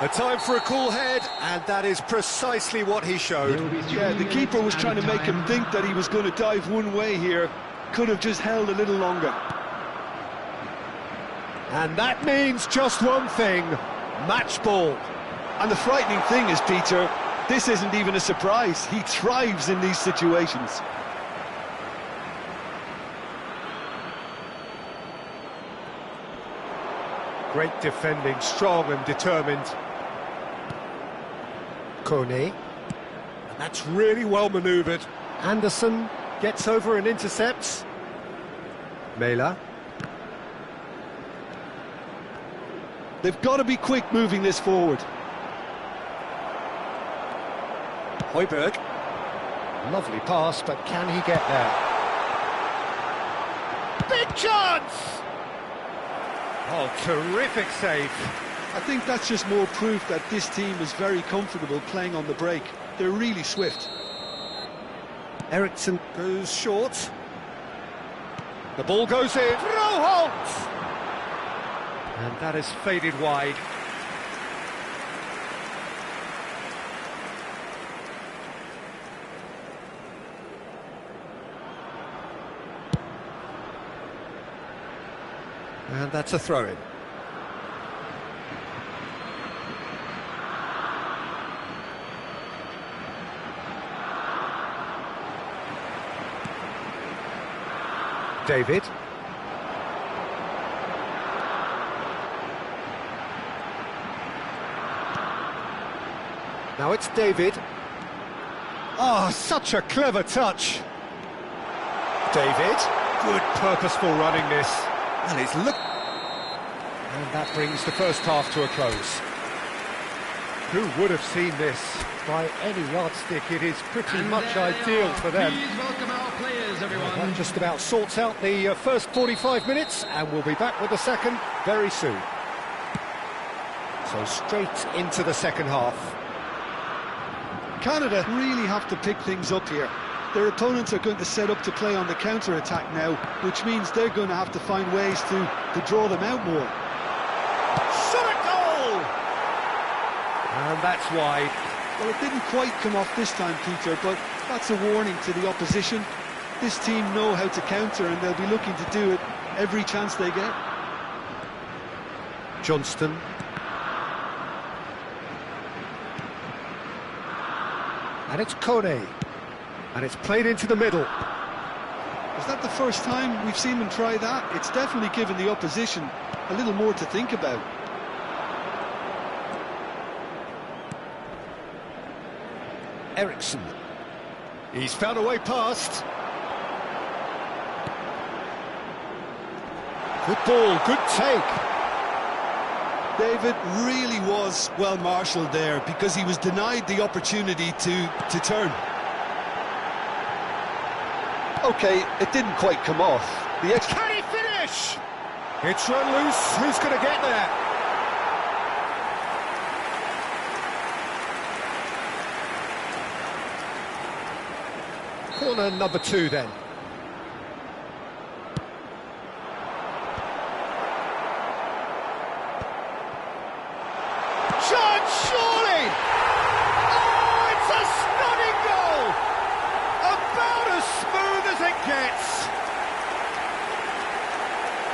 A time for a cool head, and that is precisely what he showed. Yeah, the keeper was trying to make him think that he was going to dive one way here. Could have just held a little longer. And that means just one thing, match ball. And the frightening thing is, Peter, this isn't even a surprise. He thrives in these situations. Great defending, strong and determined. Kone. And that's really well manoeuvred. Anderson gets over and intercepts. Mela. They've got to be quick moving this forward. Højbjerg. Lovely pass, but can he get there? Big chance! Oh, terrific save. I think that's just more proof that this team is very comfortable playing on the break. They're really swift. Eriksson goes short. The ball goes in. Throw halt! And that is faded wide. And that's a throw-in. David. Now it's David. Oh, such a clever touch. David. Good purposeful running this. And he's look. And that brings the first half to a close. Who would have seen this? By any yardstick, it is pretty much ideal for them. Please welcome our players, everyone. That just about sorts out the first 45 minutes, and we'll be back with the second very soon. So straight into the second half. Canada really have to pick things up here. Their opponents are going to set up to play on the counter-attack now, which means they're going to have to find ways to draw them out more. Shot at goal! And that's wide. Well, it didn't quite come off this time, Peter, but that's a warning to the opposition. This team know how to counter, and they'll be looking to do it every chance they get. Johnston. And it's Kone. And it's played into the middle. Is that the first time we've seen them try that? It's definitely given the opposition a little more to think about. Eriksson. He's found a way past. Good ball, good take. David really was well marshalled there because he was denied the opportunity to turn. Okay, it didn't quite come off. Can he finish? It's run loose. Who's going to get there? Corner number 2 then. Chance, surely! Oh, it's a stunning goal! About as smooth as it gets.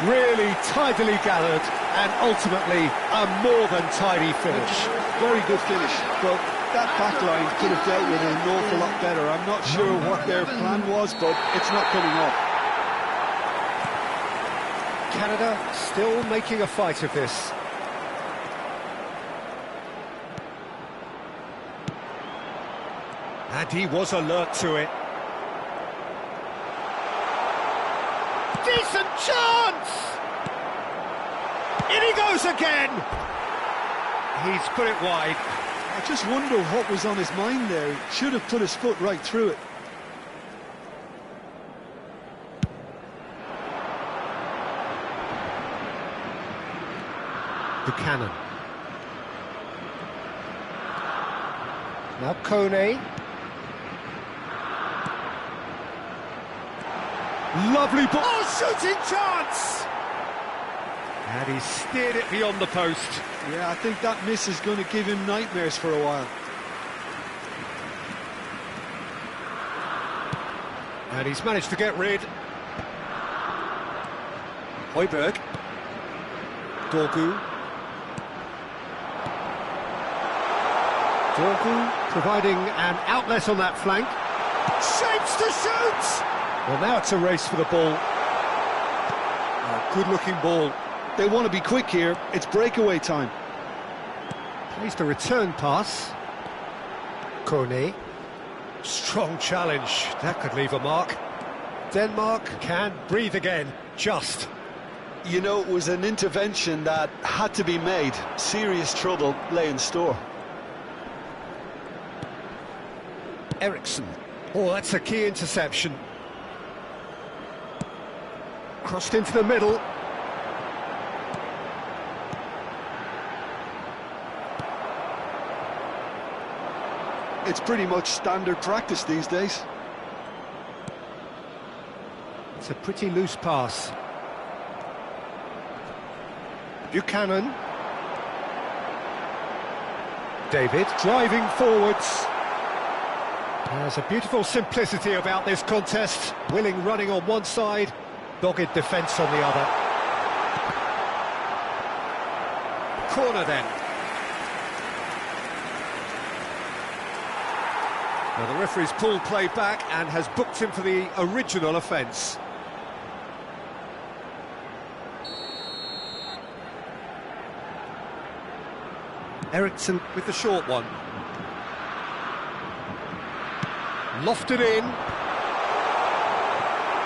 Really tidily gathered and ultimately a more than tidy finish. Very good finish, but that back line could have dealt with it an awful lot better. I'm not sure what their plan was, but it's not coming off. Canada still making a fight of this. And he was alert to it. Decent chance! In he goes again! He's put it wide. I just wonder what was on his mind there. He should have put his foot right through it. Buchanan. Now Kone. Lovely ball. Oh, shooting chance! And he steered it beyond the post. Yeah, I think that miss is going to give him nightmares for a while. And he's managed to get rid. Højbjerg. Dorgu. Dorgu providing an outlet on that flank. Shapes to shoot! Well, now it's a race for the ball. Good-looking ball. They want to be quick here. It's breakaway time. Plays the return pass. Kone. Strong challenge. That could leave a mark. Denmark can breathe again. Just. You know, it was an intervention that had to be made. Serious trouble lay in store. Eriksson. Oh, that's a key interception. Crossed into the middle. It's pretty much standard practice these days. It's a pretty loose pass. Buchanan. David driving forwards. There's a beautiful simplicity about this contest. Willing running on one side, dogged defence on the other. Corner then. Now the referee's pulled play back and has booked him for the original offence. Eriksson with the short one. Lofted in.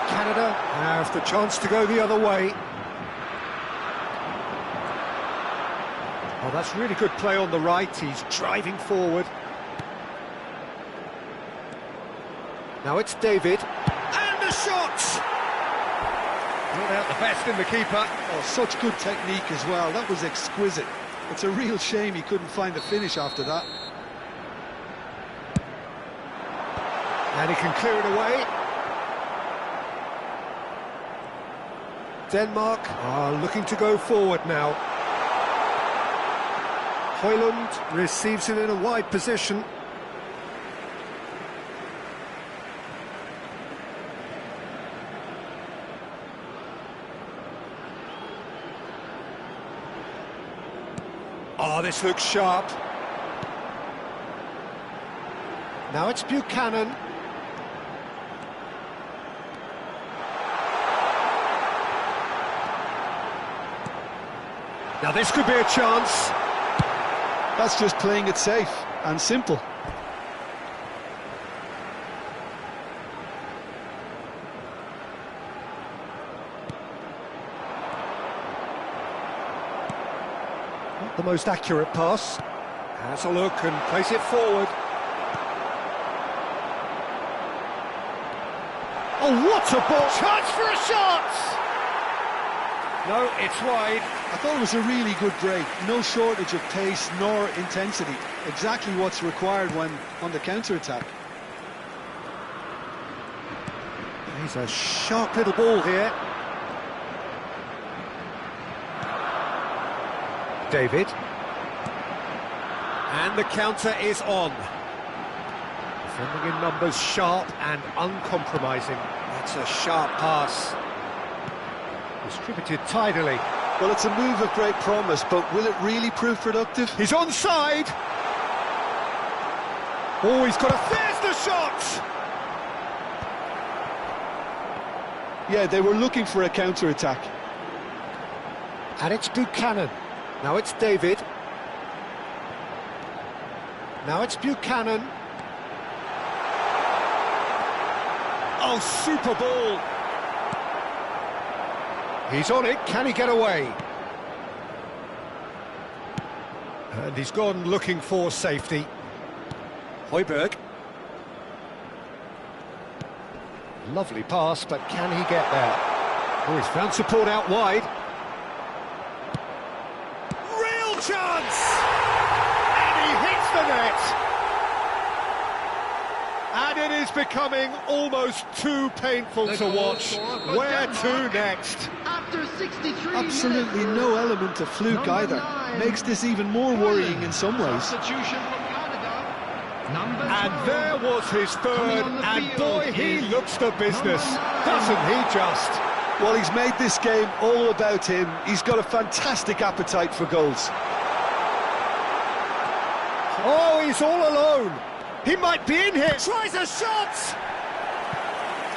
Canada have the chance to go the other way. Oh, that's really good play on the right. He's driving forward. Now it's David. And the shot! Brought out the best in the keeper. Oh, such good technique as well. That was exquisite. It's a real shame he couldn't find a finish after that. And he can clear it away. Denmark are looking to go forward now. Højlund receives it in a wide position. Oh, this looks sharp. Now it's Buchanan. Now this could be a chance. That's just playing it safe and simple. Not the most accurate pass. Has a look and plays it forward. Oh, what a ball! Chance for a shot! No, it's wide. I thought it was a really good break. No shortage of pace nor intensity. Exactly what's required when on the counter-attack. He's a sharp little ball here. David. And the counter is on. Defending in numbers, sharp and uncompromising. That's a sharp pass. Distributed tidily. Well, it's a move of great promise, but will it really prove productive? He's onside. Oh, he's got a... There's the shot! Yeah, they were looking for a counter-attack. And it's Buchanan. Now it's David. Now it's Buchanan. Oh, super ball. He's on it, can he get away? And he's gone looking for safety. Højbjerg. Lovely pass, but can he get there? Oh, he's found support out wide. Real chance! And he hits the net! And it is becoming almost too painful to watch. Where to next? After 63 Absolutely minutes, no element of fluke either. 9. Makes this even more worrying in some ways. Substitution from Canada. Number 12. And there was his third, Coming on the and field boy, he is looks the business, number 9. doesn't he just? Well, he's made this game all about him. He's got a fantastic appetite for goals. Oh, he's all alone. He might be in here. Tries a shot.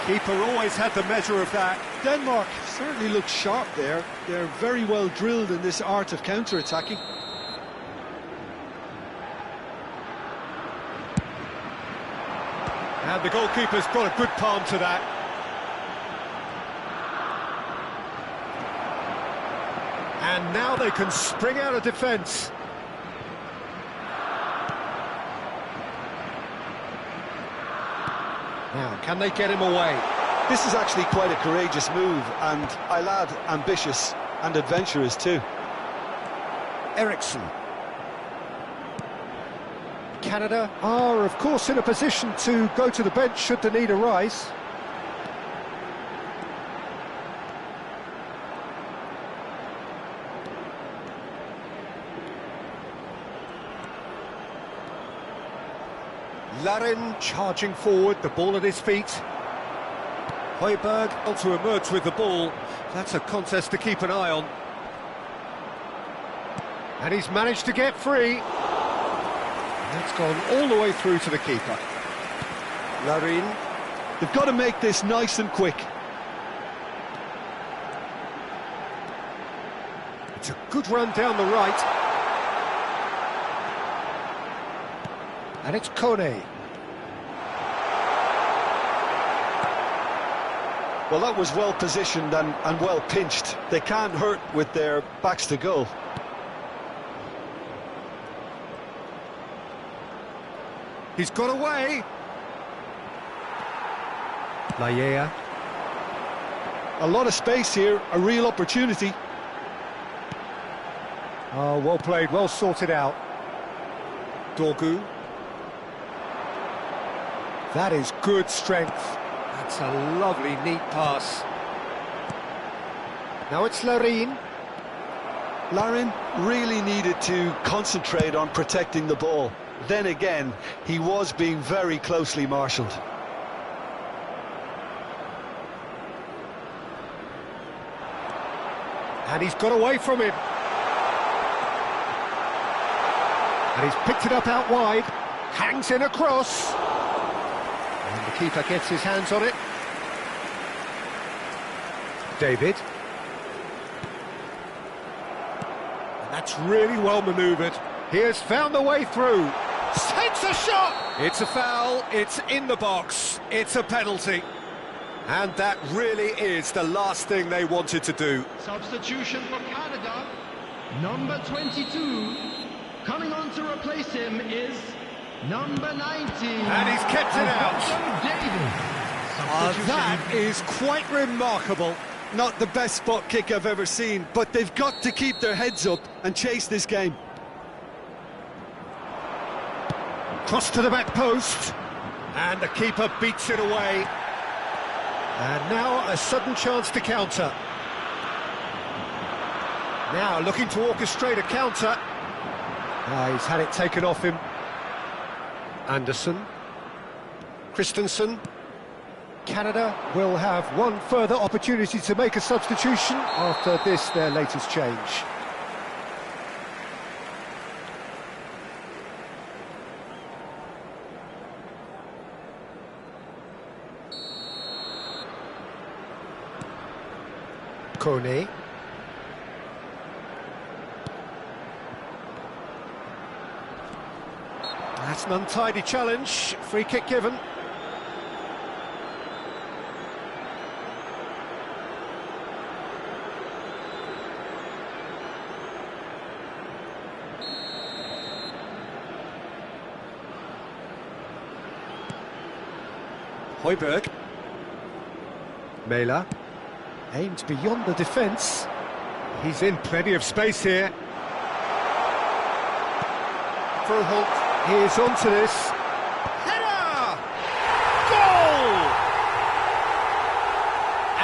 Keeper always had the measure of that. Denmark certainly looks sharp there. They're very well drilled in this art of counter-attacking. And the goalkeeper's got a good palm to that. And now they can spring out of defence. Now, can they get him away? This is actually quite a courageous move, and I'll add ambitious and adventurous too. Ericsson. Canada are, of course, in a position to go to the bench should the need arise. Larin charging forward, the ball at his feet. Højbjerg to emerge with the ball. That's a contest to keep an eye on. And he's managed to get free. That's gone all the way through to the keeper. Larin. They've got to make this nice and quick. It's a good run down the right. And it's Kone. Well, that was well positioned and well pinched. They can't hurt with their backs to goal. He's got away. Laya. A lot of space here, a real opportunity. Oh, well played, well sorted out. Dorgu. That is good strength. That's a lovely, neat pass. Now it's Larin. Larin really needed to concentrate on protecting the ball. Then again, he was being very closely marshalled. And he's got away from him. And he's picked it up out wide. Hangs in across. And the keeper gets his hands on it. David. And that's really well manoeuvred. He has found the way through. Takes a shot! It's a foul, it's in the box, it's a penalty. And that really is the last thing they wanted to do. Substitution for Canada. Number 22. Coming on to replace him is number 19. And he's kept it out. David. That is quite remarkable. Not the best spot kick I've ever seen, but they've got to keep their heads up and chase this game. Cross to the back post. And the keeper beats it away. And now a sudden chance to counter. Now looking to orchestrate a counter. He's had it taken off him. Anderson. Christensen. Canada will have one further opportunity to make a substitution after this, their latest change. Kone. That's an untidy challenge. Free kick given. Højbjerg. Mæler. Aimed beyond the defence. He's in plenty of space here. Froholt is onto this. Header! Goal!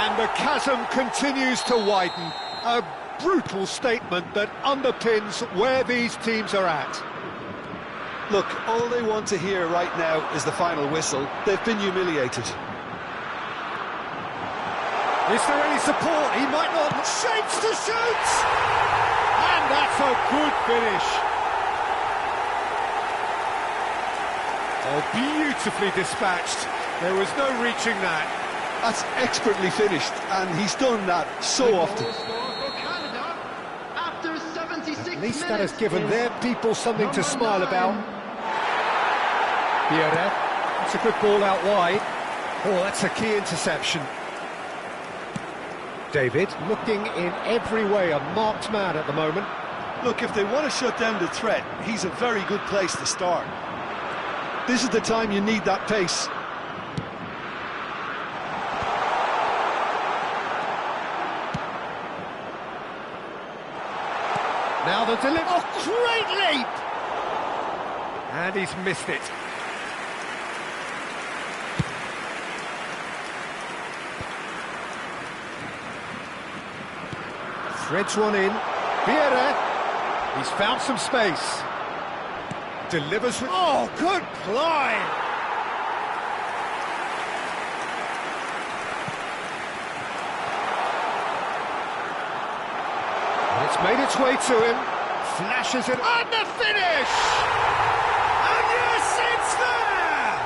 And the chasm continues to widen. A brutal statement that underpins where these teams are at. Look, all they want to hear right now is the final whistle. They've been humiliated. Is there any support? He might not. Shapes to shoot! And that's a good finish. Oh, beautifully dispatched. There was no reaching that. That's expertly finished, and he's done that so often. At least that has given their people something to smile about. Pierre, that's a good ball out wide. Oh, that's a key interception. David, looking in every way a marked man at the moment. Look, if they want to shut down the threat, he's a very good place to start. This is the time you need that pace. Now the delivery. Oh, great leap! And he's missed it. Threads one in. Vieira. He's found some space. Delivers. Oh, good climb! And it's made its way to him. Flashes it. And the finish! And yes, it's there!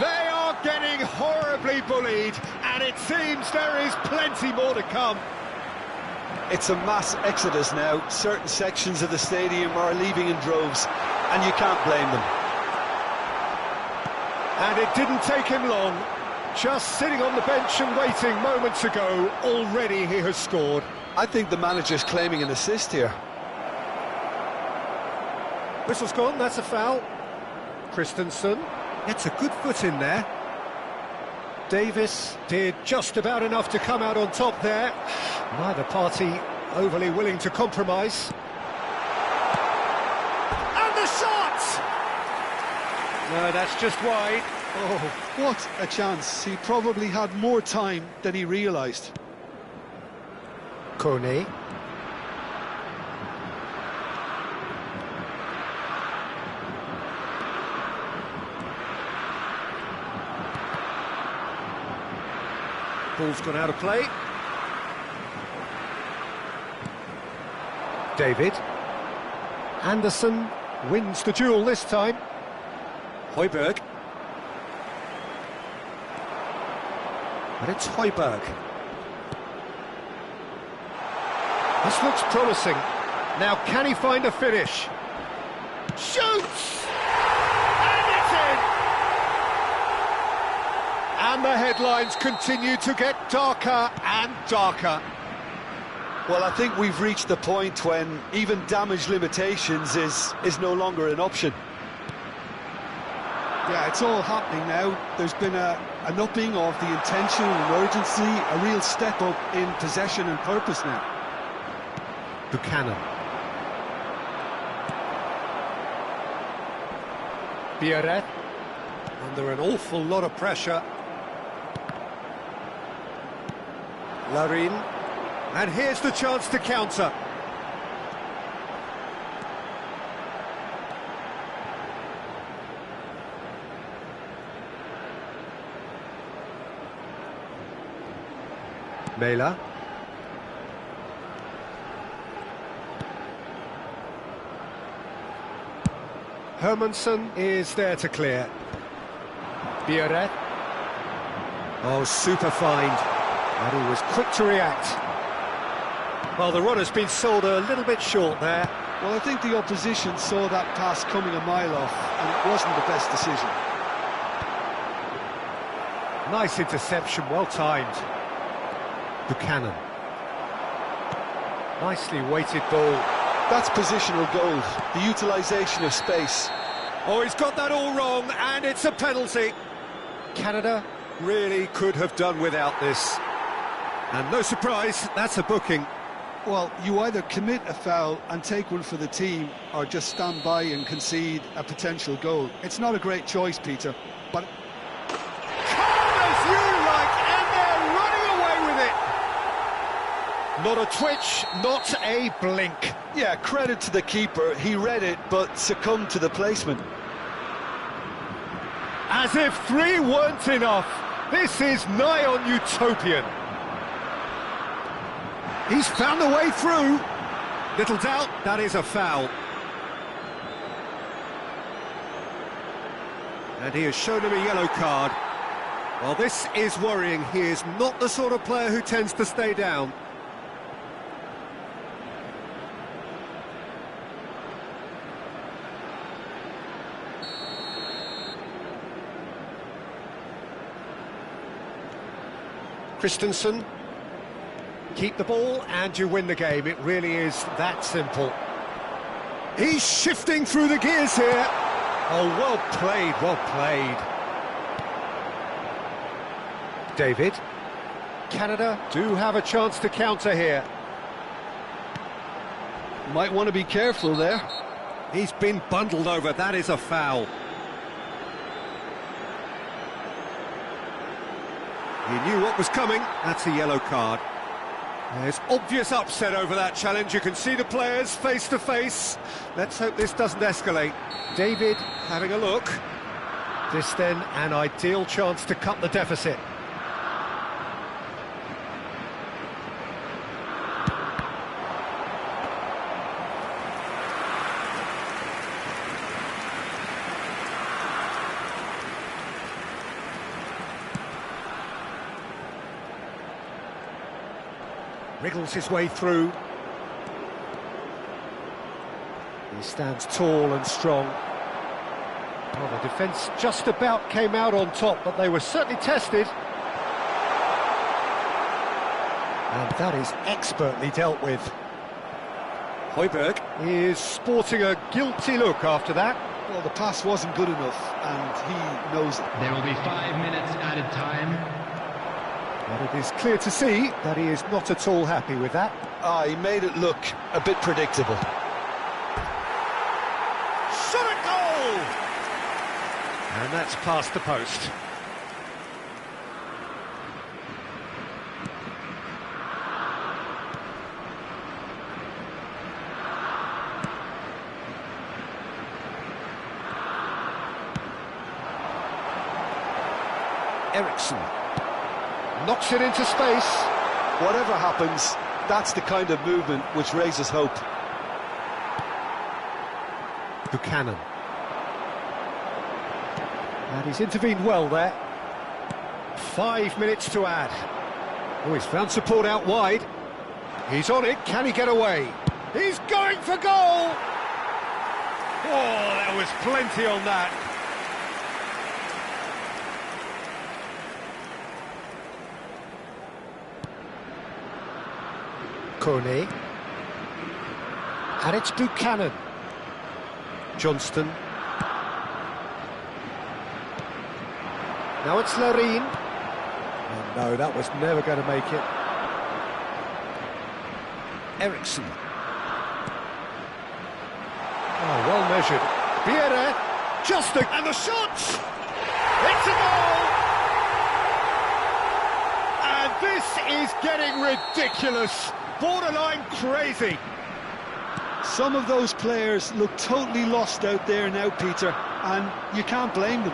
They are getting horribly bullied, and it seems there is plenty more to come. It's a mass exodus now. Certain sections of the stadium are leaving in droves, and you can't blame them. And it didn't take him long. Just sitting on the bench and waiting moments ago, already he has scored. I think the manager's claiming an assist here. Whistle's gone, that's a foul. Christensen gets a good foot in there. Davis did just about enough to come out on top there. Neither party overly willing to compromise. And the shot! No, that's just wide. Oh, what a chance. He probably had more time than he realised. Kone. Ball's gone out of play. David. Anderson wins the duel this time. Højbjerg. And it's Højbjerg. This looks promising. Now, can he find a finish? Shoots! And it's in! And the headlines continue to get darker and darker. Well, I think we've reached the point when even damage limitations is no longer an option. Yeah, it's all happening now. There's been an upping of the intention and urgency, a real step up in possession and purpose now. Buchanan. Vieira. Under an awful lot of pressure. Larin. And here's the chance to counter. Mela. Hermansen is there to clear. Vieira. Oh, super find. And he was quick to react. Well, the runner's been sold a little bit short there. Well, I think the opposition saw that pass coming a mile off, and it wasn't the best decision. Nice interception, well timed. Buchanan. Nicely weighted ball. That's positional gold, the utilisation of space. Oh, he's got that all wrong, and it's a penalty. Canada really could have done without this. And no surprise, that's a booking. Well, you either commit a foul and take one for the team, or just stand by and concede a potential goal. It's not a great choice, Peter, but... Calm as you like, and they're running away with it! Not a twitch, not a blink. Yeah, credit to the keeper, he read it, but succumbed to the placement. As if 3 weren't enough, this is nigh on utopian. He's found a way through. Little doubt, that is a foul. And he has shown him a yellow card. Well, this is worrying. He is not the sort of player who tends to stay down. Christensen. Keep the ball and you win the game. It really is that simple. He's shifting through the gears here. Oh, well played, well played. David. Canada do have a chance to counter here. Might want to be careful there. He's been bundled over, that is a foul. He knew what was coming, that's a yellow card. There's obvious upset over that challenge, you can see the players face to face. Let's hope this doesn't escalate. David having a look. This then an ideal chance to cut the deficit. Wriggles his way through. He stands tall and strong. Well, the defence just about came out on top, but they were certainly tested. And that is expertly dealt with. Højbjerg is sporting a guilty look after that. Well, the pass wasn't good enough, and he knows it. There will be 5 minutes added time. But it is clear to see that he is not at all happy with that. He made it look a bit predictable. Shot a goal! And that's past the post. Eriksson knocks it into space. Whatever happens, that's the kind of movement which raises hope. Buchanan. And he's intervened well there. 5 minutes to add. Oh, he's found support out wide. He's on it, can he get away? He's going for goal! Oh, there was plenty on that. Kone. And it's Buchanan. Johnston. Now it's Larin. Oh no, that was never going to make it. Eriksson. Oh, well measured. Vieira, and the shot! It's a goal! And this is getting ridiculous. Borderline crazy. Some of those players look totally lost out there now, Peter, and you can't blame them.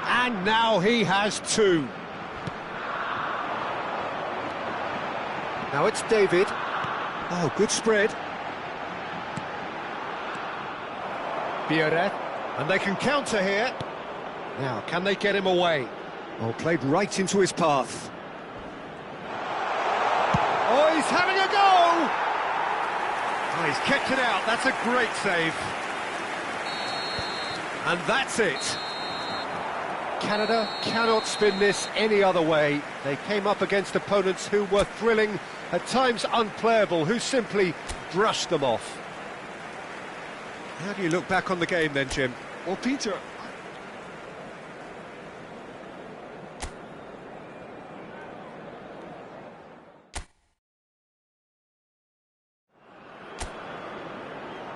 And now he has two. Now it's David. Oh, good spread. Vieira, and they can counter here. Now, can they get him away? Oh, played right into his path. Oh, he's having a go! Oh, he's kept it out, that's a great save. And that's it. Canada cannot spin this any other way. They came up against opponents who were thrilling, at times unplayable, who simply brushed them off. How do you look back on the game then, Jim? Well, Peter...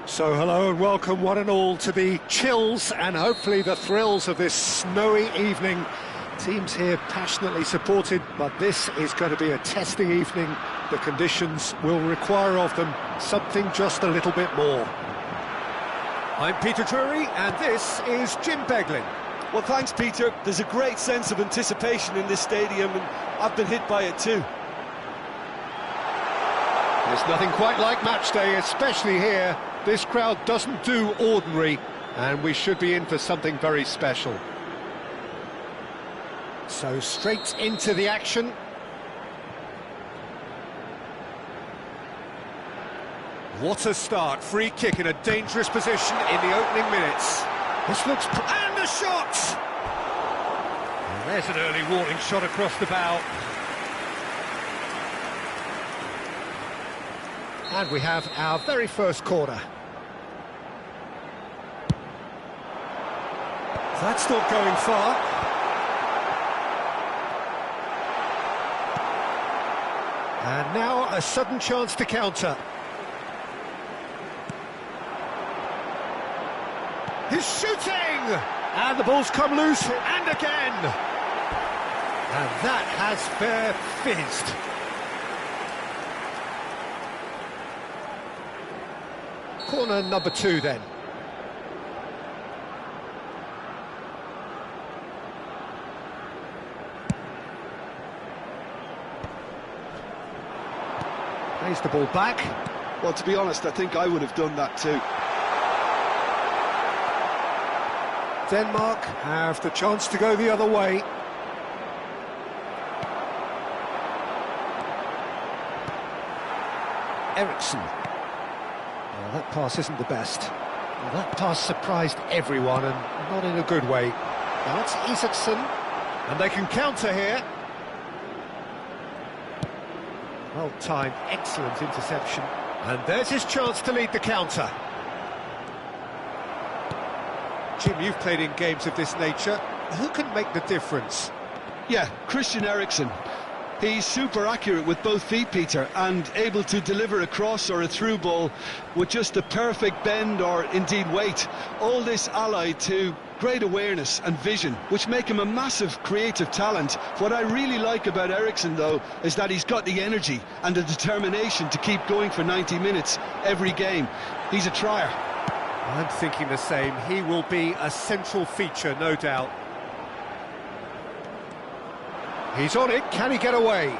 So hello and welcome one and all to the chills and hopefully the thrills of this snowy evening. Teams here passionately supported, but this is going to be a testing evening. The conditions will require of them something just a little bit more. I'm Peter Drury and this is Jim Beglin. Well, thanks, Peter. There's a great sense of anticipation in this stadium, and I've been hit by it too. There's nothing quite like match day, especially here. This crowd doesn't do ordinary, and we should be in for something very special. So straight into the action. What a start, free kick in a dangerous position in the opening minutes. This looks... and the shot! And there's an early warning shot across the bow. And we have our very first corner. That's not going far. And now a sudden chance to counter. He's shooting! And the ball's come loose, and again! And that has fair fizzed. Corner number 2 then. Plays the ball back. Well, to be honest, I think I would have done that too. Denmark have the chance to go the other way. Eriksson. Well, that pass isn't the best. Well, that pass surprised everyone, and not in a good way. Now it's Isaacson, and they can counter here. Well timed, excellent interception. And there's his chance to lead the counter. Jim, you've played in games of this nature. Who can make the difference? Yeah, Christian Eriksen. He's super accurate with both feet, Peter, and able to deliver a cross or a through ball with just the perfect bend or indeed weight. All this allied to great awareness and vision, which make him a massive creative talent. What I really like about Eriksen, though, is that he's got the energy and the determination to keep going for 90 minutes every game. He's a trier. I'm thinking the same. He will be a central feature, no doubt. He's on it. Can he get away?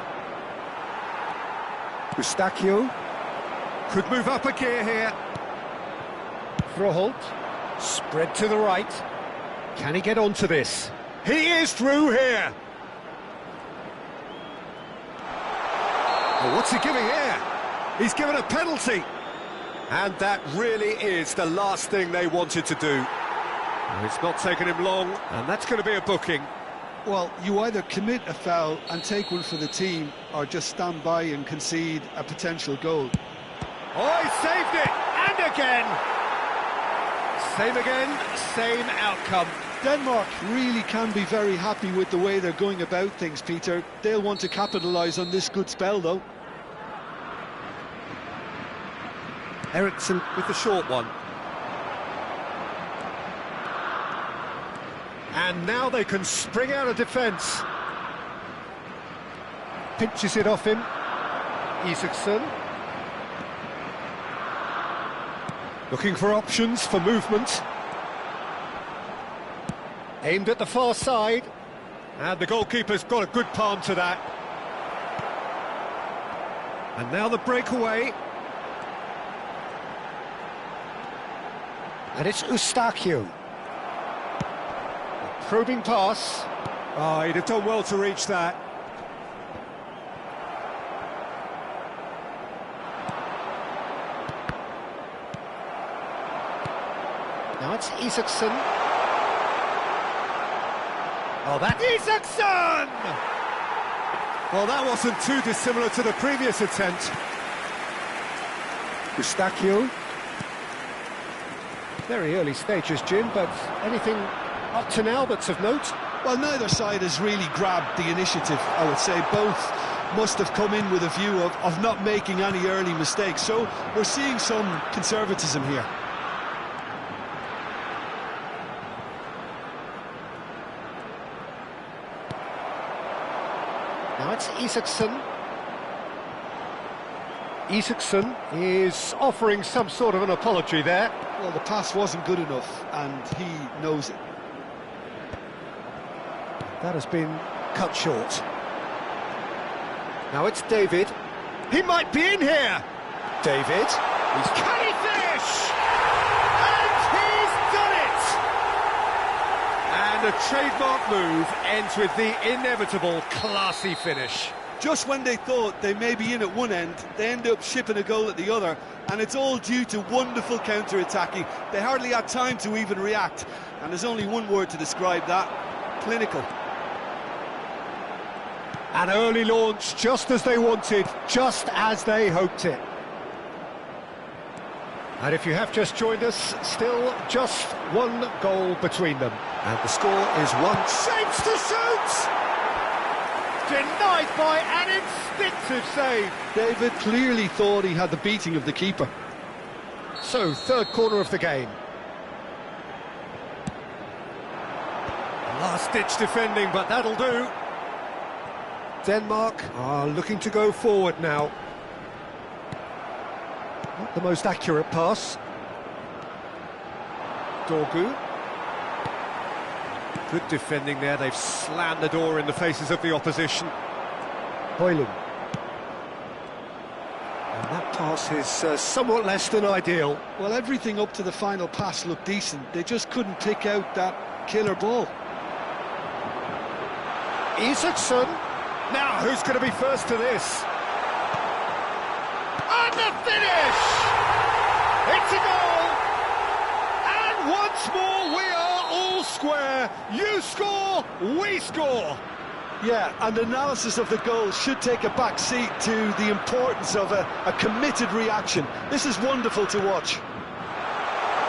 Eustachio could move up a gear here. Froholt, spread to the right. Can he get onto this? He is through here. Oh, what's he giving here? He's given a penalty. And that really is the last thing they wanted to do. It's not taken him long, and that's going to be a booking. Well, you either commit a foul and take one for the team, or just stand by and concede a potential goal. Oh, he saved it! And again! Same again, same outcome. Denmark really can be very happy with the way they're going about things, Peter. They'll want to capitalise on this good spell, though. Eriksson with the short one. And now they can spring out of defence. Pinches it off him. Isaacson. Looking for options for movement. Aimed at the far side. And the goalkeeper's got a good palm to that. And now the breakaway. And it's Eustachio. Probing pass. Oh, he'd have done well to reach that. Now it's Isaacson. Oh, that Isaacson! Well, that wasn't too dissimilar to the previous attempt. Eustachio. Very early stages, Jim, but anything up to now that's of note? Well, neither side has really grabbed the initiative, I would say. Both must have come in with a view of not making any early mistakes, so we're seeing some conservatism here. Now it's Isaacson. Isaacson is offering some sort of an apology there. Well, the pass wasn't good enough, and he knows it. That has been cut short. Now it's David. He might be in here. David. Can he finish? And he's done it! And a trademark move ends with the inevitable classy finish. Just when they thought they may be in at one end, they end up shipping a goal at the other, and it's all due to wonderful counter-attacking. They hardly had time to even react, and there's only one word to describe that: clinical. An early launch, just as they wanted, just as they hoped it. And if you have just joined us, still just one goal between them. And the score is 1. Shapes to shoot! denied by an instinctive save. David clearly thought he had the beating of the keeper. So, third corner of the game. Last-ditch defending, but that'll do. Denmark are looking to go forward now. Not the most accurate pass. Dorgu. Good defending there, they've slammed the door in the faces of the opposition. Højlund. And that pass is somewhat less than ideal. Well, everything up to the final pass looked decent. They just couldn't pick out that killer ball. Isaacson. Now, who's going to be first to this? And the finish! It's a goal! And once more we are all square. You score, we score. Yeah, and analysis of the goal should take a back seat to the importance of a committed reaction. This is wonderful to watch.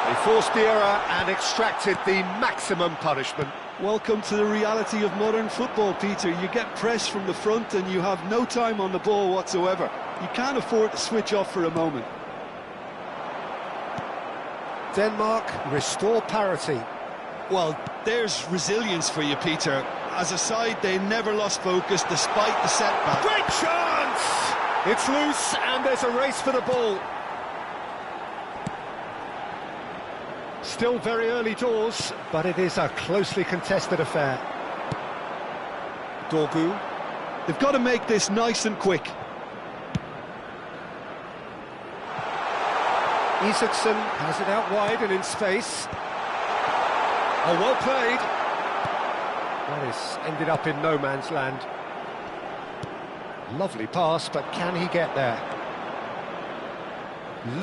They forced the error and extracted the maximum punishment. Welcome to the reality of modern football, Peter. You get pressed from the front and you have no time on the ball whatsoever. You can't afford to switch off for a moment. Denmark restore parity. Well, there's resilience for you, Peter. As a side, they never lost focus despite the setback. Great chance! It's loose and there's a race for the ball. Still very early doors, but it is a closely contested affair. Dorgu. They've got to make this nice and quick. Isaacson has it out wide and in space. Oh, well played. That is ended up in no man's land. Lovely pass, but can he get there?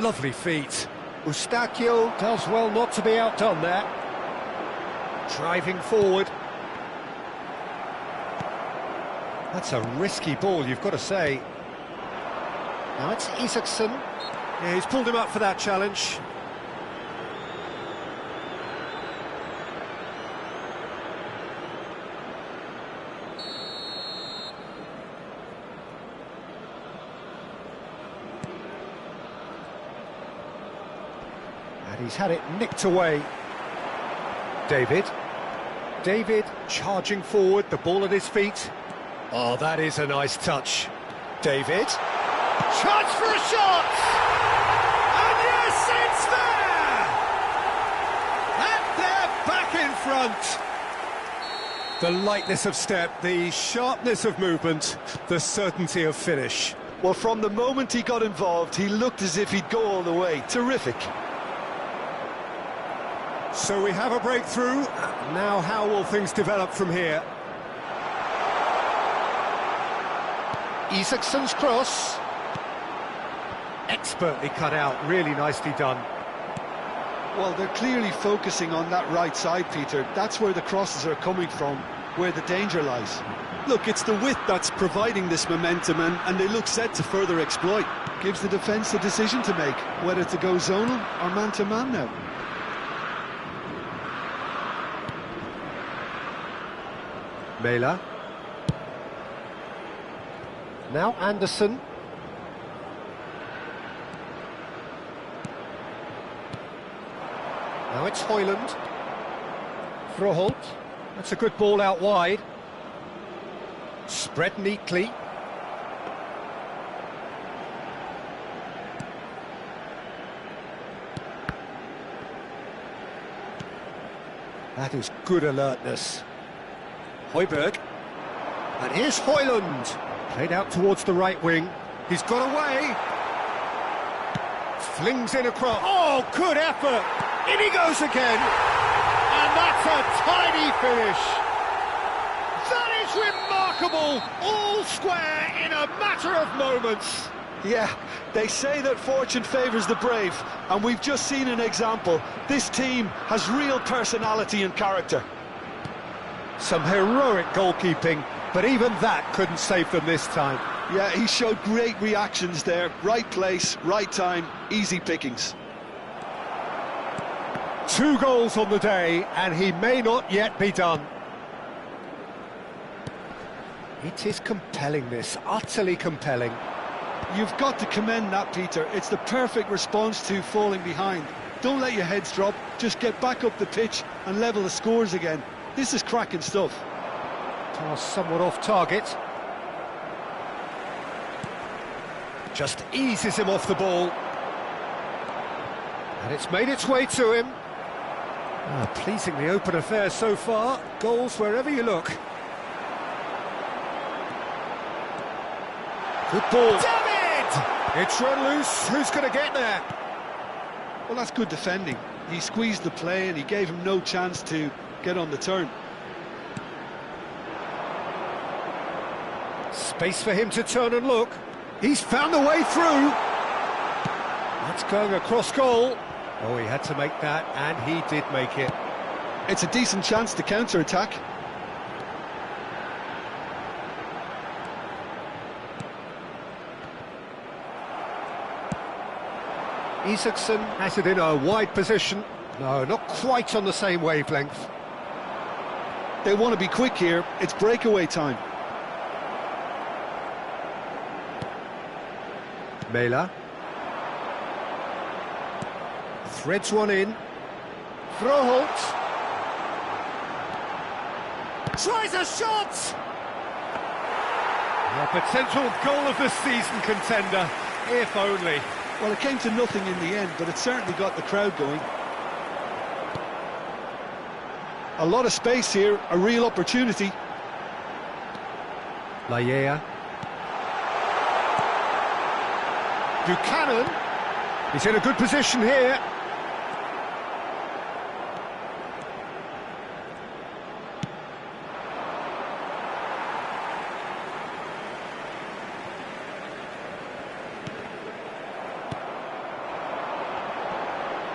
Lovely feet. Eustáquio does well not to be outdone there. Driving forward. That's a risky ball, you've got to say. Now it's Isaacson. Yeah, he's pulled him up for that challenge. And he's had it nicked away. David charging forward, the ball at his feet. Oh, that is a nice touch. David. Chance for a shot! And yes, it's there! And they're back in front. The lightness of step, the sharpness of movement, the certainty of finish. Well, from the moment he got involved, he looked as if he'd go all the way. Terrific. So we have a breakthrough. Now how will things develop from here? Isaacson's cross. Expertly cut out, really nicely done. Well, they're clearly focusing on that right side, Peter. That's where the crosses are coming from, where the danger lies. Look, it's the width that's providing this momentum, and they look set to further exploit. Gives the defence a decision to make, whether to go zonal or man-to-man now. Mela. Now Anderson. Now it's Højlund. Froholt. That's a good ball out wide. Spread neatly. That is good alertness. Højbjerg. And here's Højlund. Played out towards the right wing. He's got away. Flings in across. Oh, good effort! In he goes again! And that's a tidy finish! That is remarkable! All square in a matter of moments! Yeah, they say that fortune favours the brave, and we've just seen an example. This team has real personality and character. Some heroic goalkeeping, but even that couldn't save them this time. Yeah, he showed great reactions there. Right place, right time, easy pickings. 2 goals on the day, and he may not yet be done. It is compelling, this, utterly compelling. You've got to commend that, Peter. It's the perfect response to falling behind. Don't let your heads drop, just get back up the pitch and level the scores again. This is cracking stuff. Pass somewhat off target. Just eases him off the ball. And it's made its way to him. Pleasingly open affair so far. Goals wherever you look. Good ball. David! It's run loose. Who's going to get there? Well, that's good defending. He squeezed the play and he gave him no chance to get on the turn. Space for him to turn and look. He's found a way through. That's going across goal. Oh, he had to make that, and he did make it. It's a decent chance to counter-attack. Isaacson has it in a wide position. No, not quite on the same wavelength. They want to be quick here. It's breakaway time. Mela. Threads one in. Froholt. Tries a shot! A potential goal of the season contender, if only. Well, it came to nothing in the end, but it certainly got the crowd going. A lot of space here, a real opportunity. Lallea. Buchanan. He's in a good position here.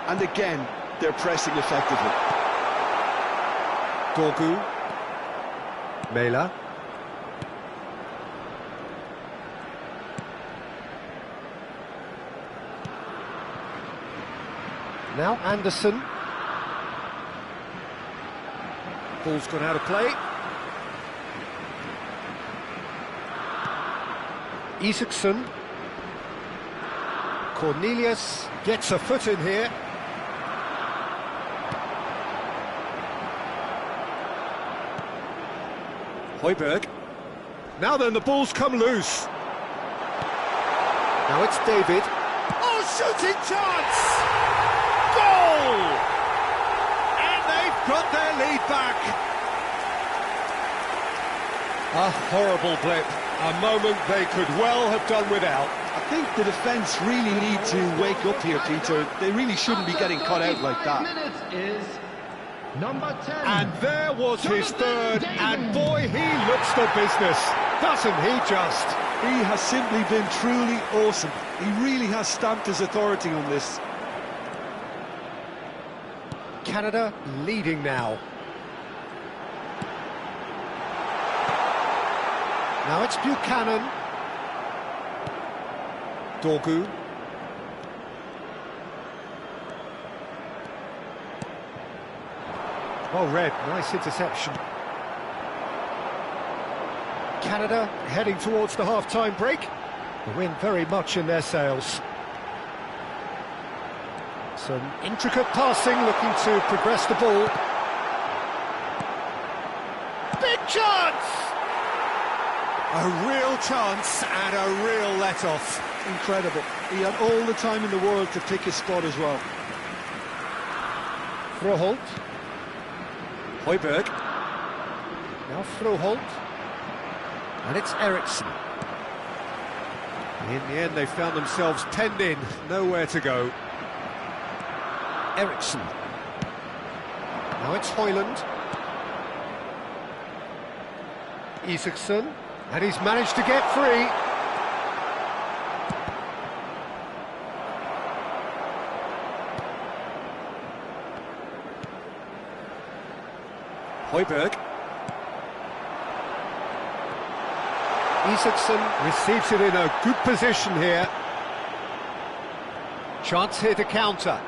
And again, they're pressing effectively. Dorgu. Mela. Now Anderson. Ball's gone out of play. Isaacson. Cornelius gets a foot in here. Højbjerg. Now then, the ball's come loose. Now it's David. Oh, shooting chance! Goal! And they've got their lead back. A horrible blip. A moment they could well have done without. I think the defence really need to wake up here, Peter. They really shouldn't be getting caught out like that. Minutes is number 10. And there was his third, and boy, he looks the business, doesn't he just? He has simply been truly awesome. He really has stamped his authority on this. Canada leading now. Now it's Buchanan. Dorgu. Oh, Red, nice interception. Canada heading towards the half-time break. The wind very much in their sails. Some intricate passing, looking to progress the ball. Big chance! A real chance and a real let-off. Incredible. He had all the time in the world to pick his spot as well. Froholt. Højbjerg. Now Froholt. And it's Eriksson. In the end, they found themselves penned in, nowhere to go. Eriksson. Now it's Højlund. Isaacson. And he's managed to get free. Højbjerg. Isaacson receives it in a good position here. Chance here to counter.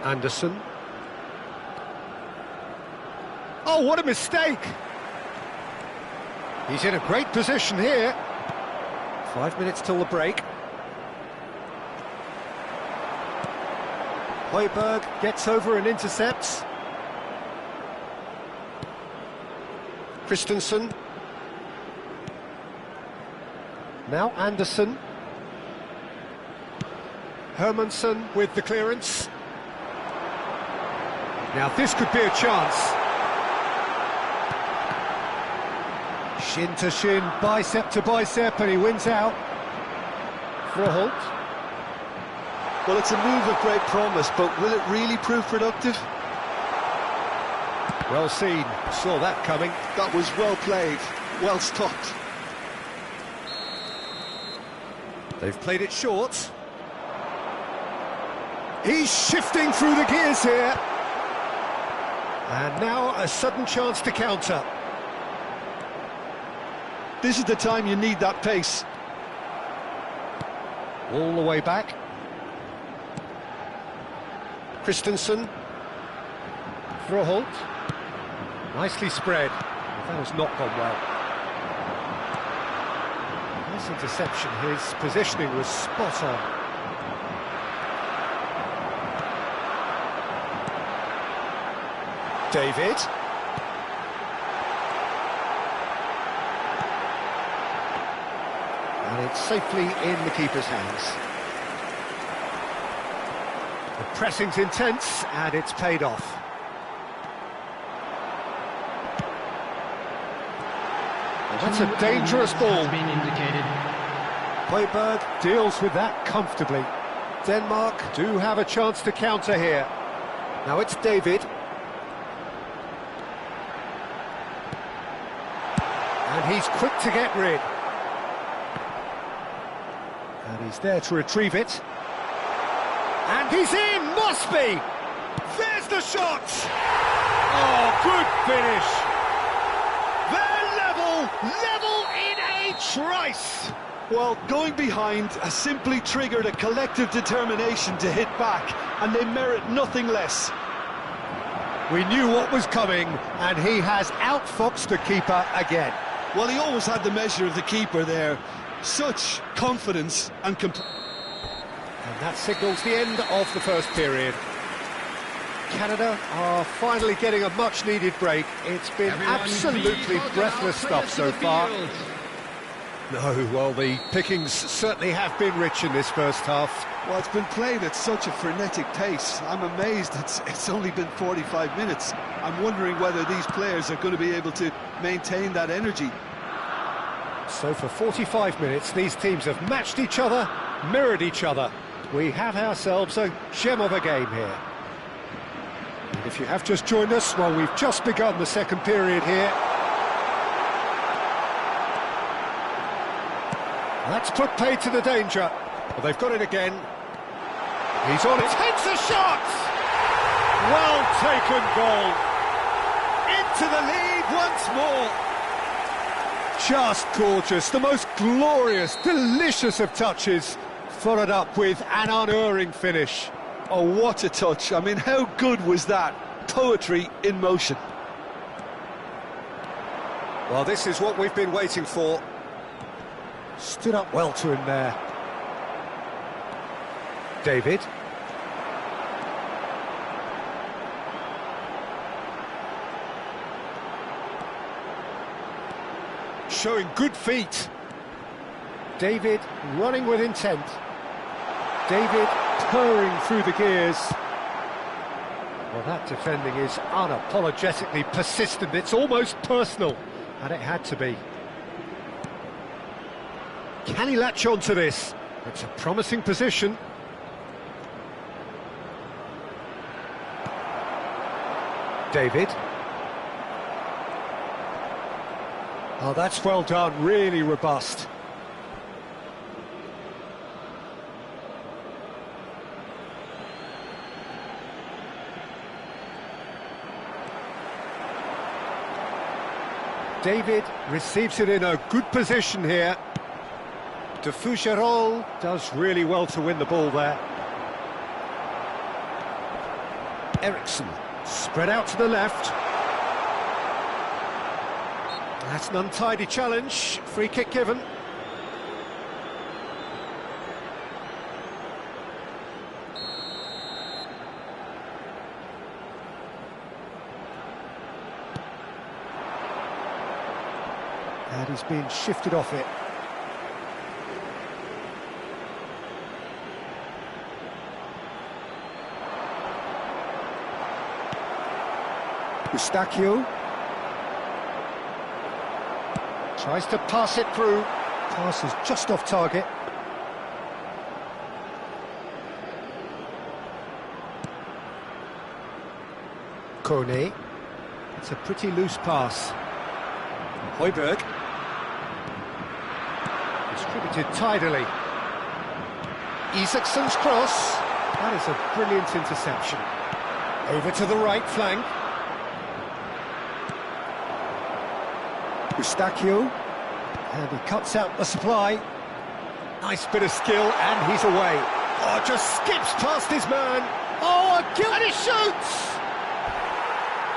Anderson. Oh, what a mistake! He's in a great position here. 5 minutes till the break. Højbjerg gets over and intercepts. Christensen. Now Anderson. Hermansson with the clearance. Now this could be a chance. Shin to shin, bicep to bicep, and he wins out. For a halt. Well, it's a move of great promise, but will it really prove productive? Well seen, saw that coming. That was well played, well stopped. They've played it short. He's shifting through the gears here. And now a sudden chance to counter. This is the time you need that pace. All the way back. Christensen. For a halt. Nicely spread. That has not gone well. Nice interception. His positioning was spot on. David. And it's safely in the keeper's hands. The pressing's intense, and it's paid off. That's a dangerous ball. Been indicated. Højbjerg deals with that comfortably. Denmark do have a chance to counter here. Now it's David. And he's quick to get rid. And he's there to retrieve it. And he's in! Must be! There's the shot! Oh, good finish! They're level in a trice! Well, going behind has simply triggered a collective determination to hit back, and they merit nothing less. We knew what was coming, and he has outfoxed the keeper again. Well, he always had the measure of the keeper there. Such confidence and And that signals the end of the first period. Canada are finally getting a much-needed break. It's been absolutely breathless stuff so far. No, well, the pickings certainly have been rich in this first half. Well, it's been played at such a frenetic pace. I'm amazed it's only been 45 minutes. I'm wondering whether these players are going to be able to maintain that energy. So for 45 minutes, these teams have matched each other, mirrored each other. We have ourselves a gem of a game here. And if you have just joined us, well, we've just begun the second period here. That's put paid to the danger. Well, they've got it again. He's on it. Takes a shot! Well taken goal. Into the lead once more. Just gorgeous. The most glorious, delicious of touches. Followed up with an unerring finish. Oh, what a touch. I mean, how good was that? Poetry in motion. Well, this is what we've been waiting for. Stood up well to him there. David. Showing good feet. David running with intent. David purring through the gears. Well, that defending is unapologetically persistent. It's almost personal, and it had to be. Can he latch on to this? It's a promising position. David. Oh, that's well done, really robust. David receives it in a good position here. De Fougerolles does really well to win the ball there. Eriksson spread out to the left. That's an untidy challenge. Free kick given. And he's been shifted off it. Eustachio tries to pass it through. Pass is just off target. Kone. It's a pretty loose pass. Højbjerg. Distributed tidily. Isaksen's cross. That is a brilliant interception. Over to the right flank. Eustachio, and he cuts out the supply. Nice bit of skill, and he's away. Oh, just skips past his man. Oh, and he shoots!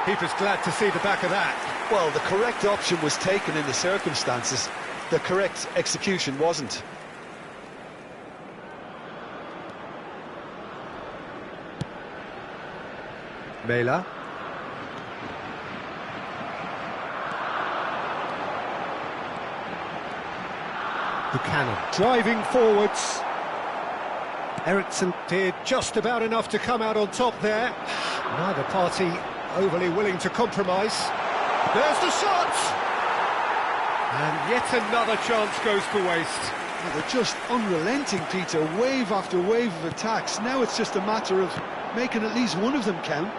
Keeper's glad to see the back of that. Well, the correct option was taken in the circumstances. The correct execution wasn't. Mela. Buchanan driving forwards. Eriksson did just about enough to come out on top there. Neither party overly willing to compromise. There's the shot! And yet another chance goes to waste. Well, they're just unrelenting, Peter. Wave after wave of attacks. Now it's just a matter of making at least one of them count.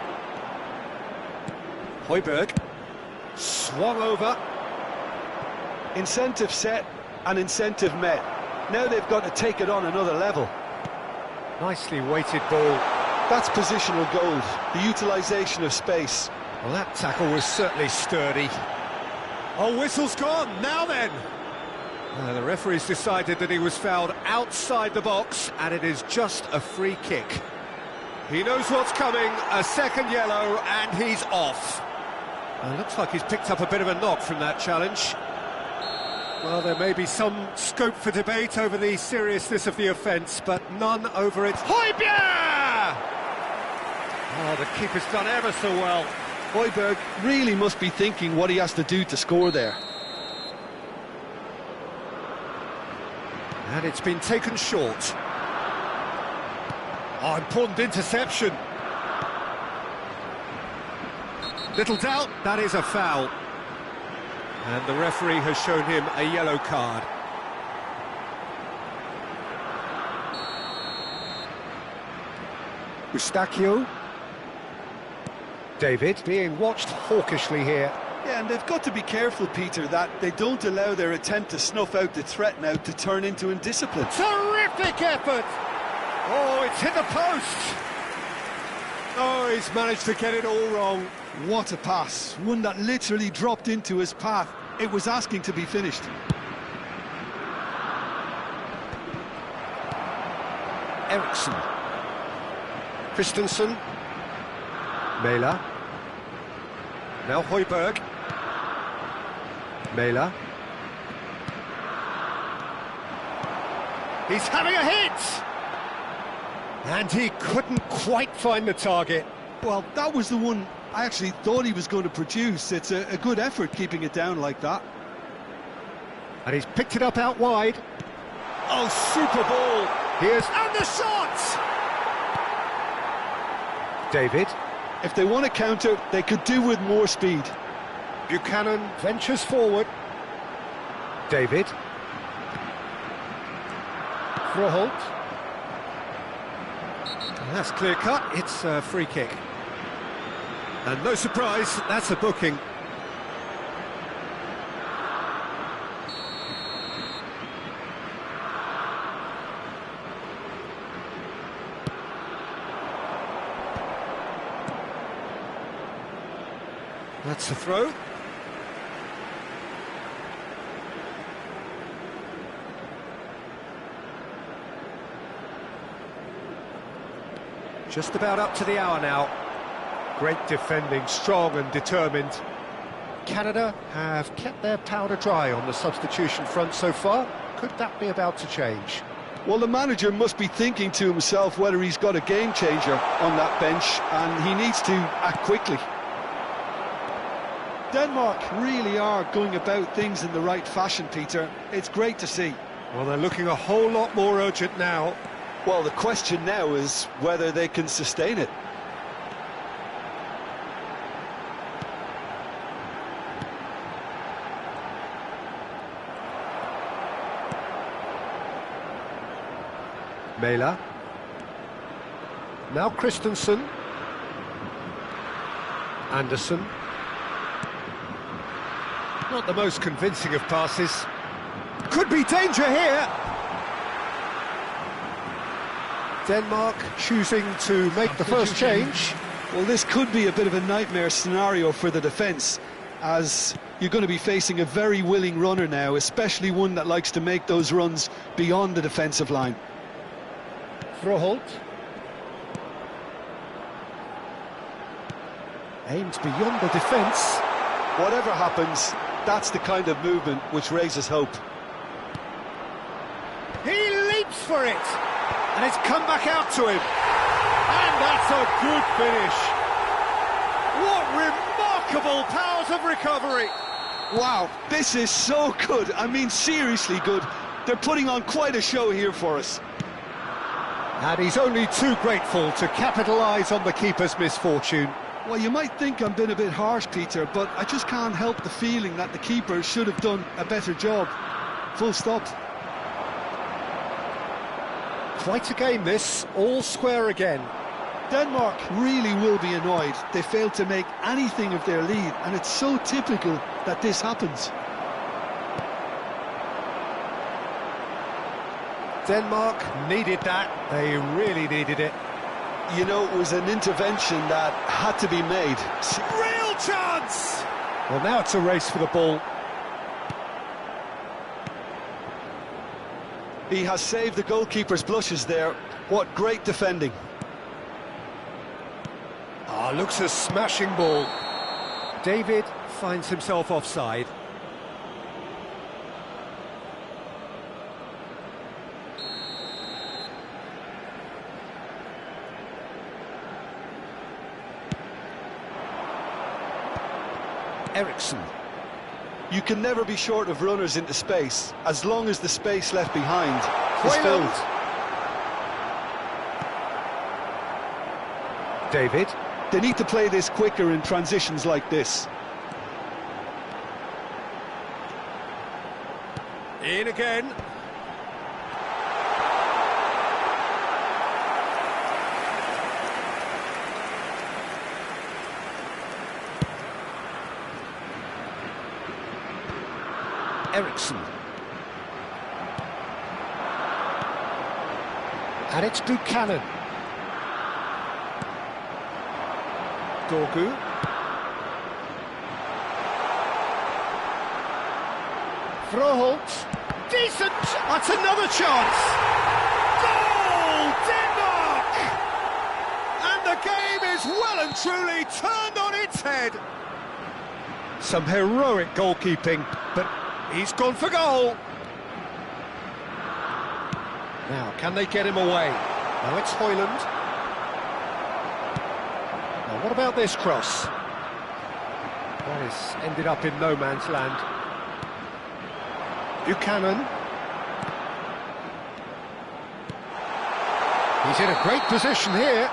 Højbjerg swung over. Incentive set and incentive met. Now they've got to take it on another level. Nicely weighted ball. That's positional gold, the utilisation of space. Well, that tackle was certainly sturdy. Oh, whistle's gone, now then! The referee's decided that he was fouled outside the box, and it is just a free kick. He knows what's coming, a second yellow, and he's off. Looks like he's picked up a bit of a knock from that challenge. Well, there may be some scope for debate over the seriousness of the offence, but none over its... Højbjerg! Oh, the keeper's done ever so well. Højbjerg really must be thinking what he has to do to score there. And it's been taken short. Oh, important interception. Little doubt, that is a foul. And the referee has shown him a yellow card. Eustachio. David being watched hawkishly here. Yeah, and they've got to be careful, Peter, that they don't allow their attempt to snuff out the threat now to turn into indiscipline. Terrific effort! Oh, it's hit the post! Oh, he's managed to get it all wrong. What a pass, one that literally dropped into his path. It was asking to be finished. Eriksson. Christensen. Mela. Now Højbjerg. Mela. He's having a hit! And he couldn't quite find the target. Well, that was the one I actually thought he was going to produce. It's a good effort keeping it down like that. And he's picked it up out wide. Oh, super ball! Here's... And the shot! David. If they want to counter, they could do with more speed. Buchanan ventures forward. David. Froholt. That's clear cut, it's a free kick. And no surprise, that's a booking. That's the throw. Just about up to the hour now. Great defending, strong and determined. Canada have kept their powder dry on the substitution front so far. Could that be about to change? Well, the manager must be thinking to himself whether he's got a game changer on that bench, and he needs to act quickly. Denmark really are going about things in the right fashion, Peter. It's great to see. Well, they're looking a whole lot more urgent now. Well, the question now is whether they can sustain it. Mæler. Now Christensen. Anderson. Not the most convincing of passes. Could be danger here. Denmark choosing to make the first change. Well, this could be a bit of a nightmare scenario for the defence, as you're going to be facing a very willing runner now, especially one that likes to make those runs beyond the defensive line. Froholt. Aimed beyond the defence. Whatever happens, that's the kind of movement which raises hope. He leaps for it, and it's come back out to him. And that's a good finish. What remarkable powers of recovery. Wow, this is so good. I mean, seriously good. They're putting on quite a show here for us. And he's only too grateful to capitalise on the keeper's misfortune. Well, you might think I'm being a bit harsh, Peter, but I just can't help the feeling that the keeper should have done a better job. Full stop. Quite a game this, all square again. Denmark really will be annoyed. They failed to make anything of their lead, and it's so typical that this happens. Denmark needed that, they really needed it. You know, it was an intervention that had to be made. Real chance! Well, now it's a race for the ball. He has saved the goalkeeper's blushes there. What great defending. Ah, looks a smashing ball. David finds himself offside. Eriksson. You can never be short of runners into space, as long as the space left behind is filled. David. They need to play this quicker in transitions like this. In again. Eriksson. And it's Buchanan. Dorgu. Froholt. Decent! That's another chance! Goal! Denmark! And the game is well and truly turned on its head. Some heroic goalkeeping, but he's gone for goal. Now, can they get him away? Now it's Højlund. Now, what about this cross? That has ended up in no man's land. Buchanan. He's in a great position here.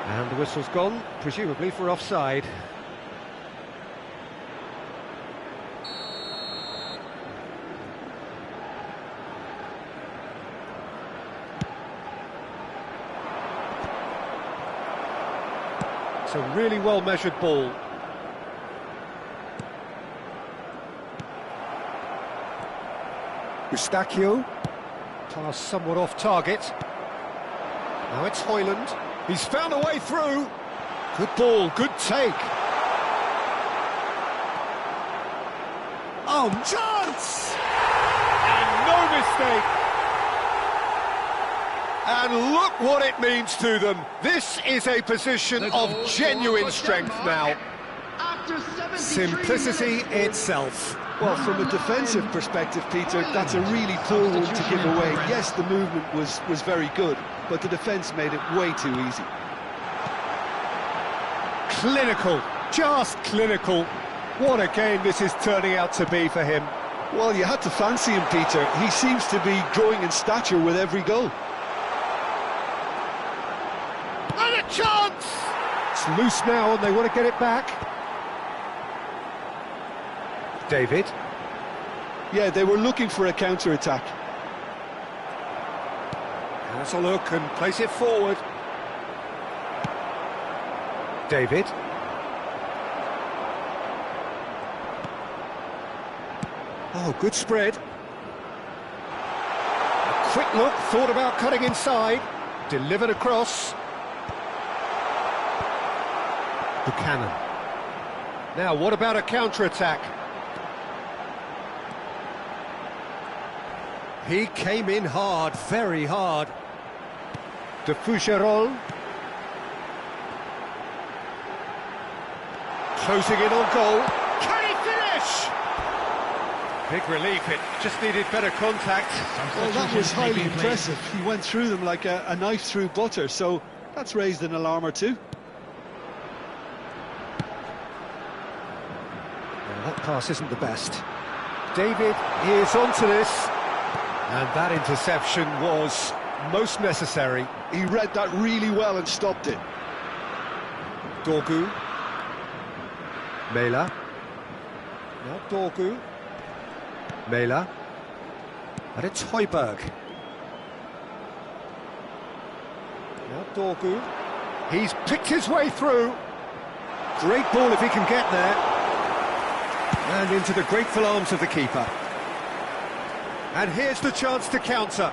And the whistle's gone, presumably for offside. It's a really well-measured ball. Eustachio. Pass somewhat off target. Now it's Højlund. He's found a way through. Good ball, good take. Oh, chance! And no mistake. And look what it means to them. This is a position of genuine strength now. After 7 Simplicity itself. Well, from a defensive perspective, Peter, that's a really poor one to give away. Yes, the movement was very good, but the defence made it way too easy. Clinical, just clinical. What a game this is turning out to be for him. Well, you had to fancy him, Peter. He seems to be growing in stature with every goal. And a chance! It's loose now and they want to get it back. David. Yeah, they were looking for a counter-attack. Has a look and place it forward. David. Oh, good spread. A quick look, thought about cutting inside. Delivered across. Buchanan. Now, what about a counter-attack? He came in hard, very hard. De Foucherolles. Closing in on goal. Can he finish? Big relief, it just needed better contact. Well, that was highly impressive. He went through them like a knife through butter, so that's raised an alarm or two. Well, that pass isn't the best. David is onto this. And that interception was most necessary. He read that really well and stopped it. Dorgu. Mela. Now Dorgu. Mela. And it's Højbjerg. Now Dorgu. He's picked his way through. Great ball if he can get there. And into the grateful arms of the keeper. And here's the chance to counter.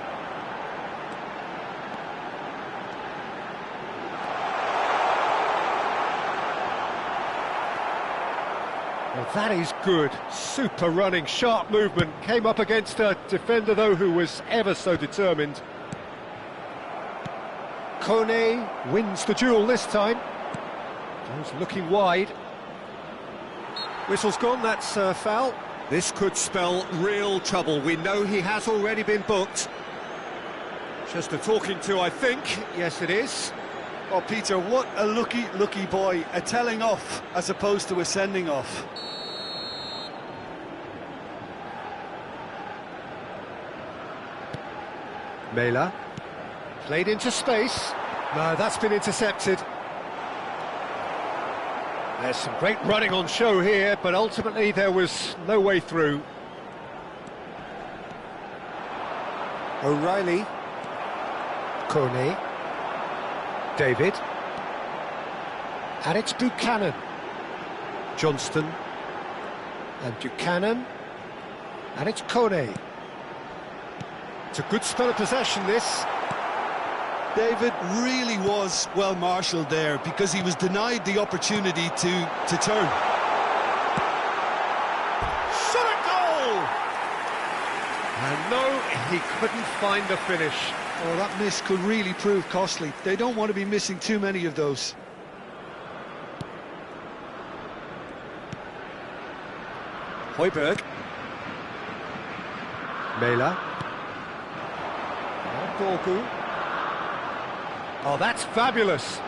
Well, that is good. Super running, sharp movement. Came up against a defender, though, who was ever so determined. Kone wins the duel this time. Jones looking wide. Whistle's gone, that's a foul. This could spell real trouble. We know he has already been booked. Just a talking to, I think. Yes, it is. Oh, Peter, what a lucky boy. A telling off as opposed to a sending off. Mela. Played into space. No, that's been intercepted. There's some great running on show here, but ultimately there was no way through. O'Reilly. Kone. David. And it's Buchanan. Johnston. And Buchanan. And it's Kone. It's a good spell of possession, this. David really was well marshalled there because he was denied the opportunity to turn. Shot a goal! And no, he couldn't find the finish. Oh, that miss could really prove costly. They don't want to be missing too many of those. Højbjerg. Mela. Dorgu. Oh, that's fabulous.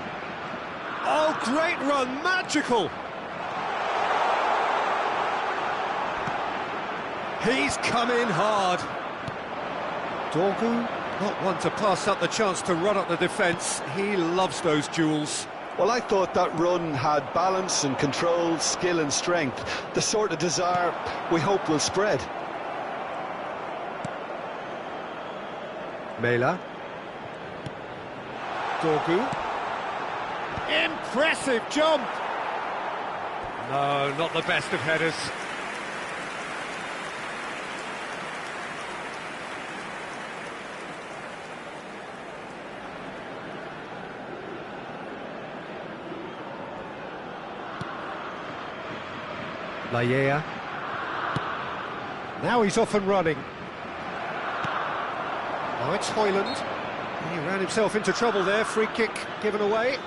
Oh, great run, magical. He's come in hard. Dorgu, not one to pass up the chance to run up the defence. He loves those duels. Well, I thought that run had balance and control, skill and strength. The sort of desire we hope will spread. Mela. Dorgu. Impressive jump! No, not the best of headers. Laya. Now he's off and running. Now it's Højlund. He ran himself into trouble there. Free kick given away.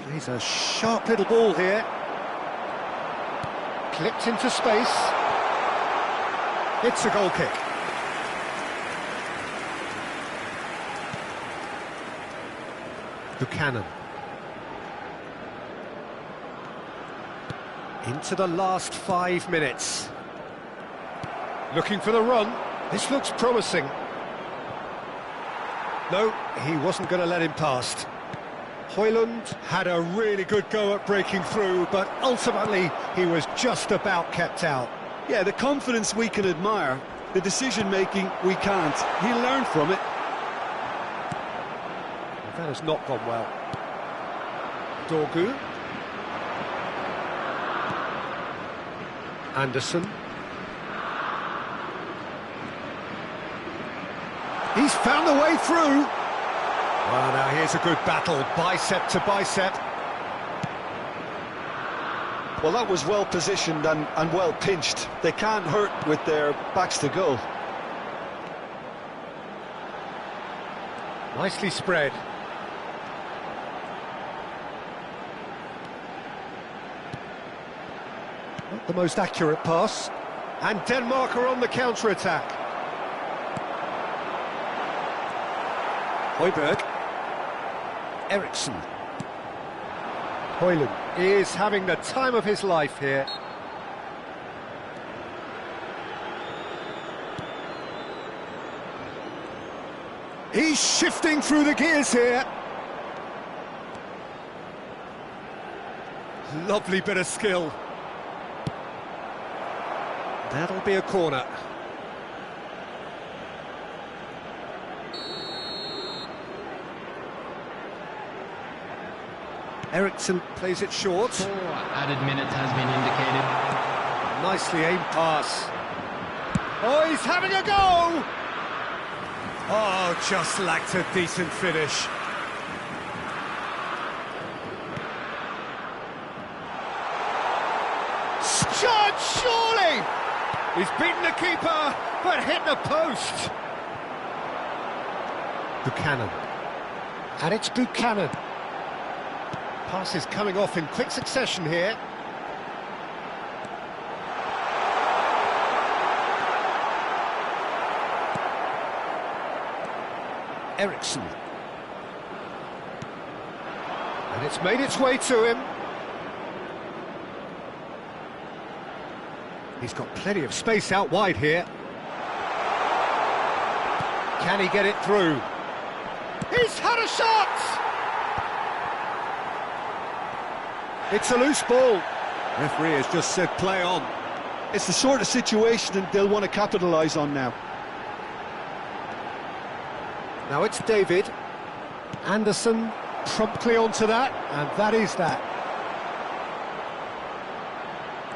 Plays a sharp little ball here. Clipped into space. It's a goal kick. Buchanan. Into the last 5 minutes. Looking for the run. This looks promising. No, he wasn't going to let him past. Højlund had a really good go at breaking through, but ultimately he was just about kept out. Yeah, the confidence we can admire, the decision-making we can't. He'll learn from it. That has not gone well. Dorgu. Anderson. He's found a way through. Well, now here's a good battle, bicep to bicep. Well, that was well positioned and well pinched. They can't hurt with their backs to goal. Nicely spread. Not the most accurate pass. And Denmark are on the counter-attack. Højbjerg. Eriksson. Højlund is having the time of his life here. He's shifting through the gears here. Lovely bit of skill. That'll be a corner. Eriksson plays it short. 4 added minutes has been indicated. Nicely aimed pass. Oh, he's having a go! Oh, just lacked a decent finish. Shot, surely! He's beaten the keeper, but hit the post. Buchanan. And it's Buchanan. Passes coming off in quick succession here. Eriksson. And it's made its way to him. He's got plenty of space out wide here. Can he get it through? He's had a shot! It's a loose ball. Referee has just said play on. It's the sort of situation that they'll want to capitalise on now. Now it's David. Anderson promptly onto that, and that is that.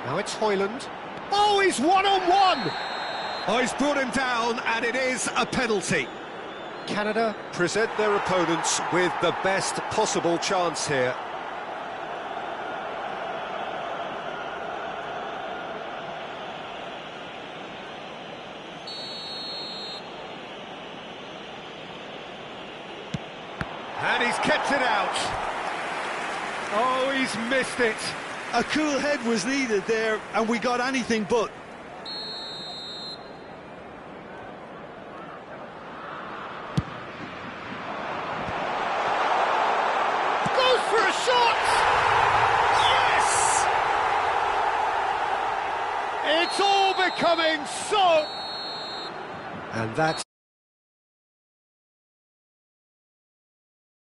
Now it's Højlund. Oh, he's one-on-one! Oh, he's brought him down, and it is a penalty. Canada present their opponents with the best possible chance here. And he's kept it out. Oh, he's missed it. A cool head was needed there, and we got anything but. Goes for a shot! Yes! It's all becoming so... And that